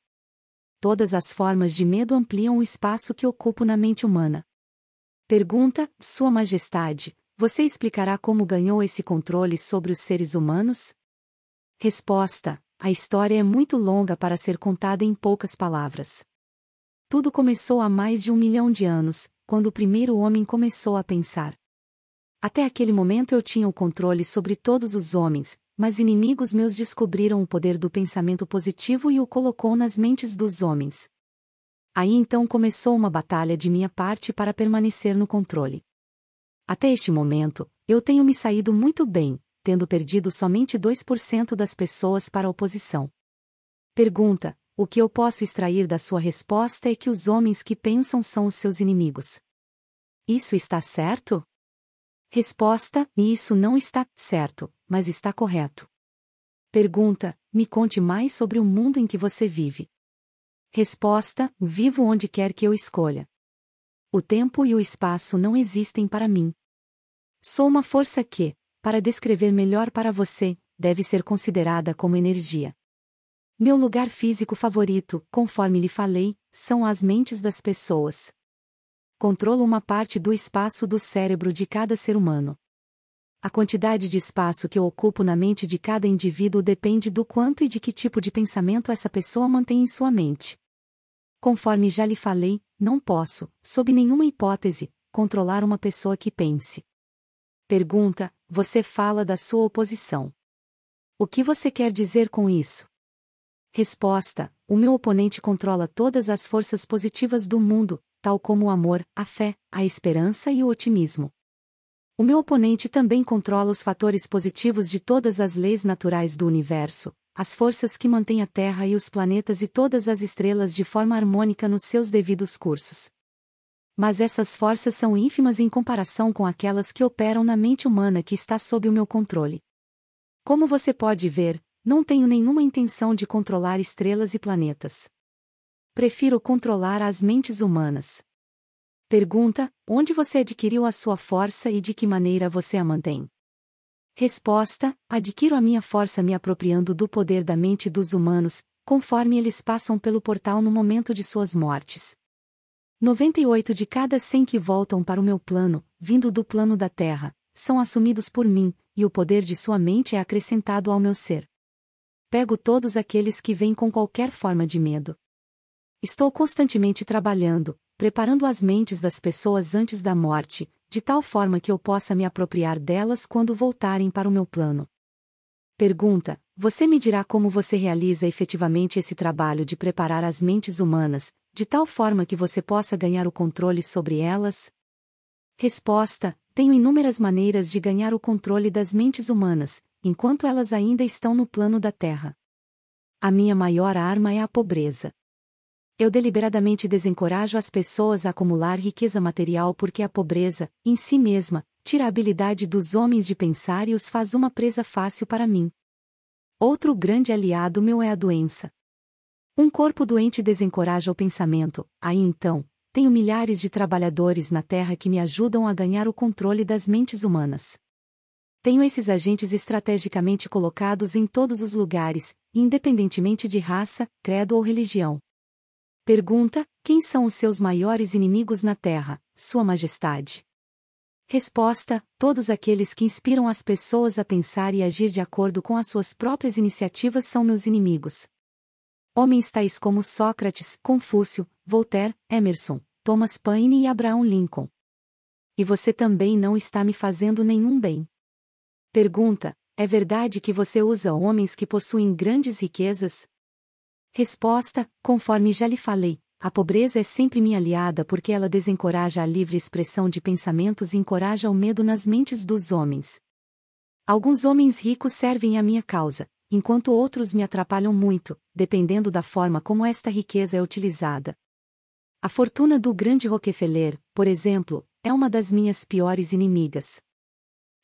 Todas as formas de medo ampliam o espaço que ocupo na mente humana. Pergunta: Sua Majestade, você explicará como ganhou esse controle sobre os seres humanos? Resposta: a história é muito longa para ser contada em poucas palavras. Tudo começou há mais de 1 milhão de anos, quando o primeiro homem começou a pensar. Até aquele momento eu tinha o controle sobre todos os homens, mas inimigos meus descobriram o poder do pensamento positivo e o colocou nas mentes dos homens. Aí então começou uma batalha de minha parte para permanecer no controle. Até este momento, eu tenho me saído muito bem, tendo perdido somente 2% das pessoas para a oposição. Pergunta: o que eu posso extrair da sua resposta é que os homens que pensam são os seus inimigos. Isso está certo? Resposta: isso não está certo, mas está correto. Pergunta: me conte mais sobre o mundo em que você vive. Resposta: vivo onde quer que eu escolha. O tempo e o espaço não existem para mim. Sou uma força que, para descrever melhor para você, deve ser considerada como energia. Meu lugar físico favorito, conforme lhe falei, são as mentes das pessoas. Controlo uma parte do espaço do cérebro de cada ser humano. A quantidade de espaço que eu ocupo na mente de cada indivíduo depende do quanto e de que tipo de pensamento essa pessoa mantém em sua mente. Conforme já lhe falei, não posso, sob nenhuma hipótese, controlar uma pessoa que pense. Pergunta: você fala da sua oposição. O que você quer dizer com isso? Resposta: o meu oponente controla todas as forças positivas do mundo, tal como o amor, a fé, a esperança e o otimismo. O meu oponente também controla os fatores positivos de todas as leis naturais do universo, as forças que mantêm a Terra e os planetas e todas as estrelas de forma harmônica nos seus devidos cursos. Mas essas forças são ínfimas em comparação com aquelas que operam na mente humana que está sob o meu controle. Como você pode ver, não tenho nenhuma intenção de controlar estrelas e planetas. Prefiro controlar as mentes humanas. Pergunta: onde você adquiriu a sua força e de que maneira você a mantém? Resposta: adquiro a minha força me apropriando do poder da mente dos humanos, conforme eles passam pelo portal no momento de suas mortes. 98 de cada 100 que voltam para o meu plano, vindo do plano da Terra, são assumidos por mim, e o poder de sua mente é acrescentado ao meu ser. Pego todos aqueles que vêm com qualquer forma de medo. Estou constantemente trabalhando, preparando as mentes das pessoas antes da morte, de tal forma que eu possa me apropriar delas quando voltarem para o meu plano. Pergunta: você me dirá como você realiza efetivamente esse trabalho de preparar as mentes humanas, de tal forma que você possa ganhar o controle sobre elas? Resposta: tenho inúmeras maneiras de ganhar o controle das mentes humanas, enquanto elas ainda estão no plano da Terra. A minha maior arma é a pobreza. Eu deliberadamente desencorajo as pessoas a acumular riqueza material porque a pobreza, em si mesma, tira a habilidade dos homens de pensar e os faz uma presa fácil para mim. Outro grande aliado meu é a doença. Um corpo doente desencoraja o pensamento, aí então, tenho milhares de trabalhadores na Terra que me ajudam a ganhar o controle das mentes humanas. Tenho esses agentes estrategicamente colocados em todos os lugares, independentemente de raça, credo ou religião. Pergunta: quem são os seus maiores inimigos na Terra, Sua Majestade? Resposta: todos aqueles que inspiram as pessoas a pensar e agir de acordo com as suas próprias iniciativas são meus inimigos. Homens tais como Sócrates, Confúcio, Voltaire, Emerson, Thomas Paine e Abraham Lincoln. E você também não está me fazendo nenhum bem. Pergunta: é verdade que você usa homens que possuem grandes riquezas? Resposta: conforme já lhe falei, a pobreza é sempre minha aliada porque ela desencoraja a livre expressão de pensamentos e encoraja o medo nas mentes dos homens. Alguns homens ricos servem à minha causa, enquanto outros me atrapalham muito, dependendo da forma como esta riqueza é utilizada. A fortuna do grande Rockefeller, por exemplo, é uma das minhas piores inimigas.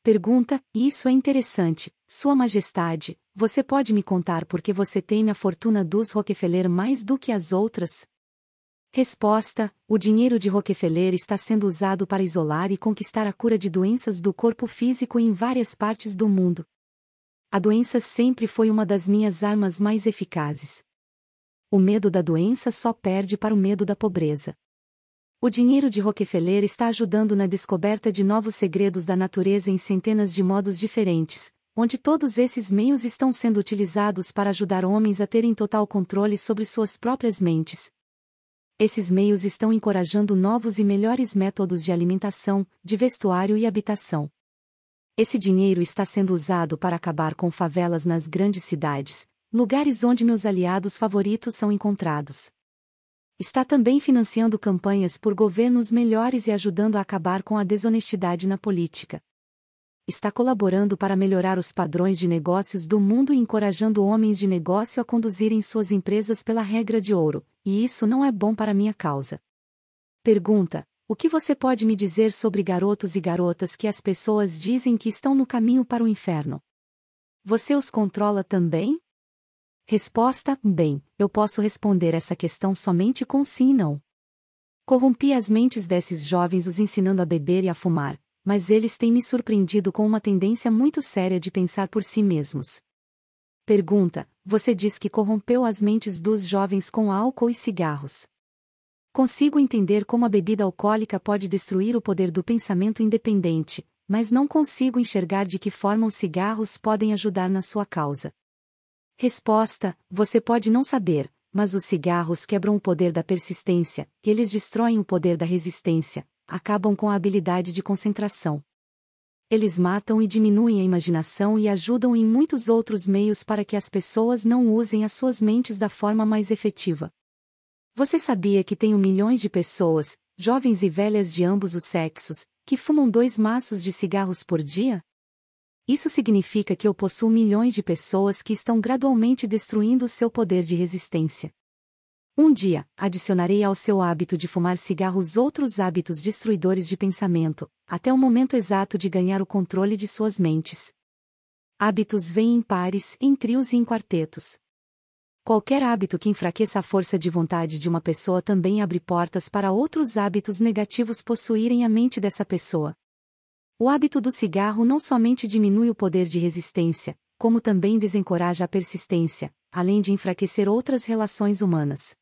Pergunta: isso é interessante, Sua Majestade, você pode me contar por que você teme a fortuna dos Rockefeller mais do que as outras? Resposta: o dinheiro de Rockefeller está sendo usado para isolar e conquistar a cura de doenças do corpo físico em várias partes do mundo. A doença sempre foi uma das minhas armas mais eficazes. O medo da doença só perde para o medo da pobreza. O dinheiro de Rockefeller está ajudando na descoberta de novos segredos da natureza em centenas de modos diferentes, onde todos esses meios estão sendo utilizados para ajudar homens a terem total controle sobre suas próprias mentes. Esses meios estão encorajando novos e melhores métodos de alimentação, de vestuário e habitação. Esse dinheiro está sendo usado para acabar com favelas nas grandes cidades, lugares onde meus aliados favoritos são encontrados. Está também financiando campanhas por governos melhores e ajudando a acabar com a desonestidade na política. Está colaborando para melhorar os padrões de negócios do mundo e encorajando homens de negócio a conduzirem suas empresas pela regra de ouro, e isso não é bom para minha causa. Pergunta: o que você pode me dizer sobre garotos e garotas que as pessoas dizem que estão no caminho para o inferno? Você os controla também? Resposta: bem, eu posso responder essa questão somente com sim e não. Corrompi as mentes desses jovens os ensinando a beber e a fumar, mas eles têm me surpreendido com uma tendência muito séria de pensar por si mesmos. Pergunta: você diz que corrompeu as mentes dos jovens com álcool e cigarros. Consigo entender como a bebida alcoólica pode destruir o poder do pensamento independente, mas não consigo enxergar de que forma os cigarros podem ajudar na sua causa. Resposta: você pode não saber, mas os cigarros quebram o poder da persistência, eles destroem o poder da resistência, acabam com a habilidade de concentração. Eles matam e diminuem a imaginação e ajudam em muitos outros meios para que as pessoas não usem as suas mentes da forma mais efetiva. Você sabia que tenho milhões de pessoas, jovens e velhas de ambos os sexos, que fumam 2 maços de cigarros por dia? Isso significa que eu possuo milhões de pessoas que estão gradualmente destruindo seu poder de resistência. Um dia, adicionarei ao seu hábito de fumar cigarros outros hábitos destruidores de pensamento, até o momento exato de ganhar o controle de suas mentes. Hábitos vêm em pares, em trios e em quartetos. Qualquer hábito que enfraqueça a força de vontade de uma pessoa também abre portas para outros hábitos negativos possuírem a mente dessa pessoa. O hábito do cigarro não somente diminui o poder de resistência, como também desencoraja a persistência, além de enfraquecer outras relações humanas.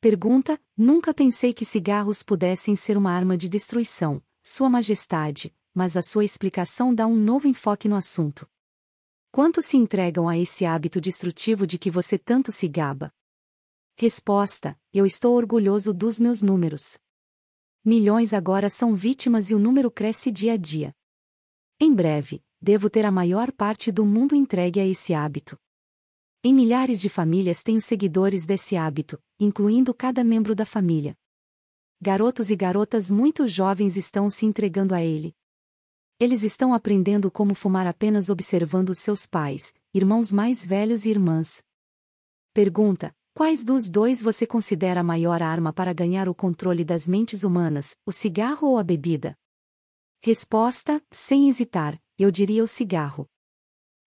Pergunta: nunca pensei que cigarros pudessem ser uma arma de destruição, Sua Majestade, mas a sua explicação dá um novo enfoque no assunto. Quantos se entregam a esse hábito destrutivo de que você tanto se gaba? Resposta: eu estou orgulhoso dos meus números. Milhões agora são vítimas e o número cresce dia a dia. Em breve, devo ter a maior parte do mundo entregue a esse hábito. Em milhares de famílias tenho seguidores desse hábito, incluindo cada membro da família. Garotos e garotas muito jovens estão se entregando a ele. Eles estão aprendendo como fumar apenas observando os seus pais, irmãos mais velhos e irmãs. Pergunta: quais dos dois você considera a maior arma para ganhar o controle das mentes humanas, o cigarro ou a bebida? Resposta: sem hesitar, eu diria o cigarro.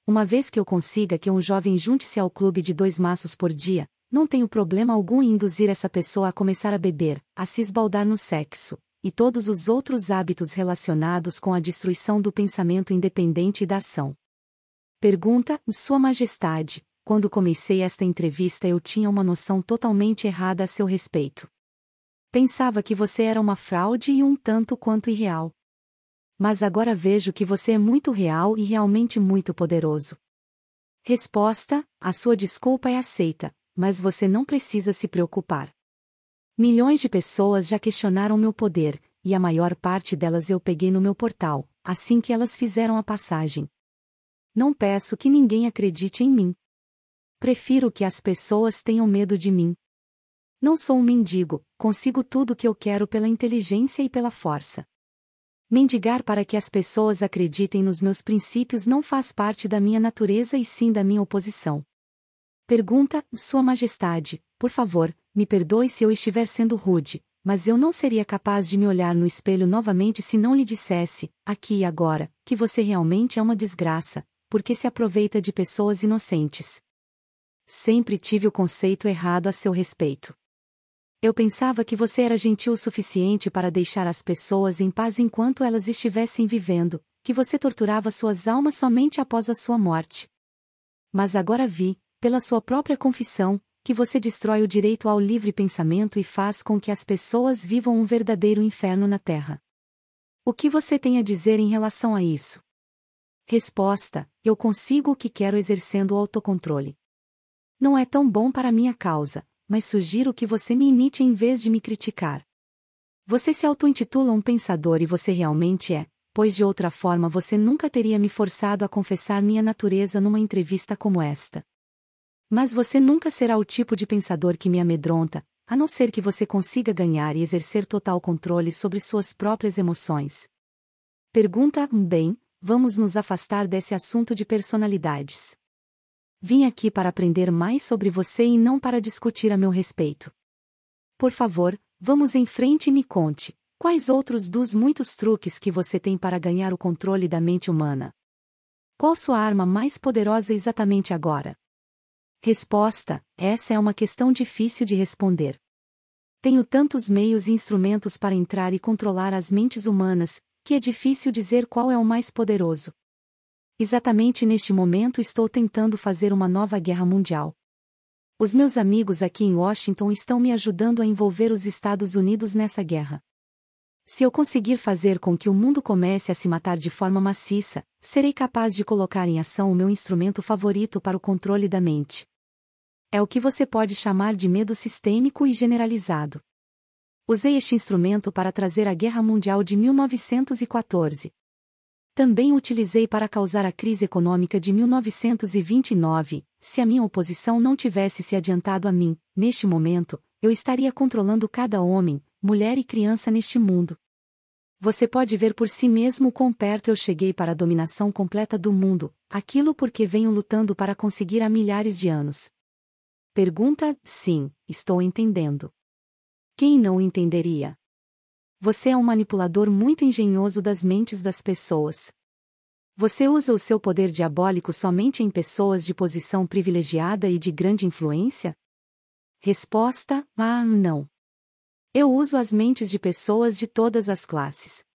Uma vez que eu consiga que um jovem junte-se ao clube de 2 maços por dia, não tenho problema algum em induzir essa pessoa a começar a beber, a se esbaldar no sexo, e todos os outros hábitos relacionados com a destruição do pensamento independente e da ação. Pergunta: Sua Majestade, quando comecei esta entrevista eu tinha uma noção totalmente errada a seu respeito. Pensava que você era uma fraude e um tanto quanto irreal. Mas agora vejo que você é muito real e realmente muito poderoso. Resposta: a sua desculpa é aceita, mas você não precisa se preocupar. Milhões de pessoas já questionaram meu poder, e a maior parte delas eu peguei no meu portal, assim que elas fizeram a passagem. Não peço que ninguém acredite em mim. Prefiro que as pessoas tenham medo de mim. Não sou um mendigo, consigo tudo o que eu quero pela inteligência e pela força. Mendigar para que as pessoas acreditem nos meus princípios não faz parte da minha natureza e sim da minha oposição. Pergunta: Sua Majestade, por favor, me perdoe se eu estiver sendo rude, mas eu não seria capaz de me olhar no espelho novamente se não lhe dissesse, aqui e agora, que você realmente é uma desgraça, porque se aproveita de pessoas inocentes. Sempre tive o conceito errado a seu respeito. Eu pensava que você era gentil o suficiente para deixar as pessoas em paz enquanto elas estivessem vivendo, que você torturava suas almas somente após a sua morte. Mas agora vi, pela sua própria confissão, que você destrói o direito ao livre pensamento e faz com que as pessoas vivam um verdadeiro inferno na Terra. O que você tem a dizer em relação a isso? Resposta: eu consigo o que quero exercendo o autocontrole. Não é tão bom para minha causa, mas sugiro que você me imite em vez de me criticar. Você se auto-intitula um pensador e você realmente é, pois de outra forma você nunca teria me forçado a confessar minha natureza numa entrevista como esta. Mas você nunca será o tipo de pensador que me amedronta, a não ser que você consiga ganhar e exercer total controle sobre suas próprias emoções. Pergunta: bem, vamos nos afastar desse assunto de personalidades. Vim aqui para aprender mais sobre você e não para discutir a meu respeito. Por favor, vamos em frente e me conte, quais outros dos muitos truques que você tem para ganhar o controle da mente humana? Qual sua arma mais poderosa exatamente agora? Resposta: essa é uma questão difícil de responder. Tenho tantos meios e instrumentos para entrar e controlar as mentes humanas, que é difícil dizer qual é o mais poderoso. Exatamente neste momento estou tentando fazer uma nova guerra mundial. Os meus amigos aqui em Washington estão me ajudando a envolver os Estados Unidos nessa guerra. Se eu conseguir fazer com que o mundo comece a se matar de forma maciça, serei capaz de colocar em ação o meu instrumento favorito para o controle da mente. É o que você pode chamar de medo sistêmico e generalizado. Usei este instrumento para trazer a Guerra Mundial de 1914. Também o utilizei para causar a crise econômica de 1929. Se a minha oposição não tivesse se adiantado a mim, neste momento, eu estaria controlando cada homem, mulher e criança neste mundo. Você pode ver por si mesmo quão perto eu cheguei para a dominação completa do mundo, aquilo por que venho lutando para conseguir há milhares de anos. Pergunta: sim, estou entendendo. Quem não entenderia? Você é um manipulador muito engenhoso das mentes das pessoas. Você usa o seu poder diabólico somente em pessoas de posição privilegiada e de grande influência? Resposta: não. Eu uso as mentes de pessoas de todas as classes.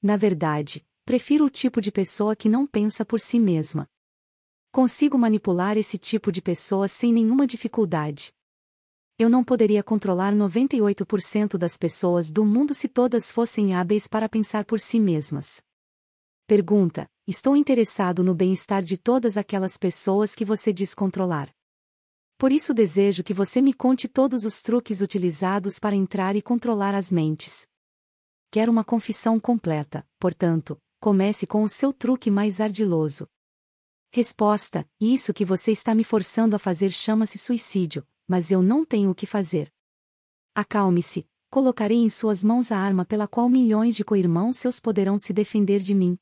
Na verdade, prefiro o tipo de pessoa que não pensa por si mesma. Consigo manipular esse tipo de pessoas sem nenhuma dificuldade. Eu não poderia controlar 98% das pessoas do mundo se todas fossem hábeis para pensar por si mesmas. Pergunta: estou interessado no bem-estar de todas aquelas pessoas que você diz controlar. Por isso desejo que você me conte todos os truques utilizados para entrar e controlar as mentes. Quero uma confissão completa, portanto, comece com o seu truque mais ardiloso. Resposta: isso que você está me forçando a fazer chama-se suicídio, mas eu não tenho o que fazer. Acalme-se, colocarei em suas mãos a arma pela qual milhões de co-irmãos seus poderão se defender de mim.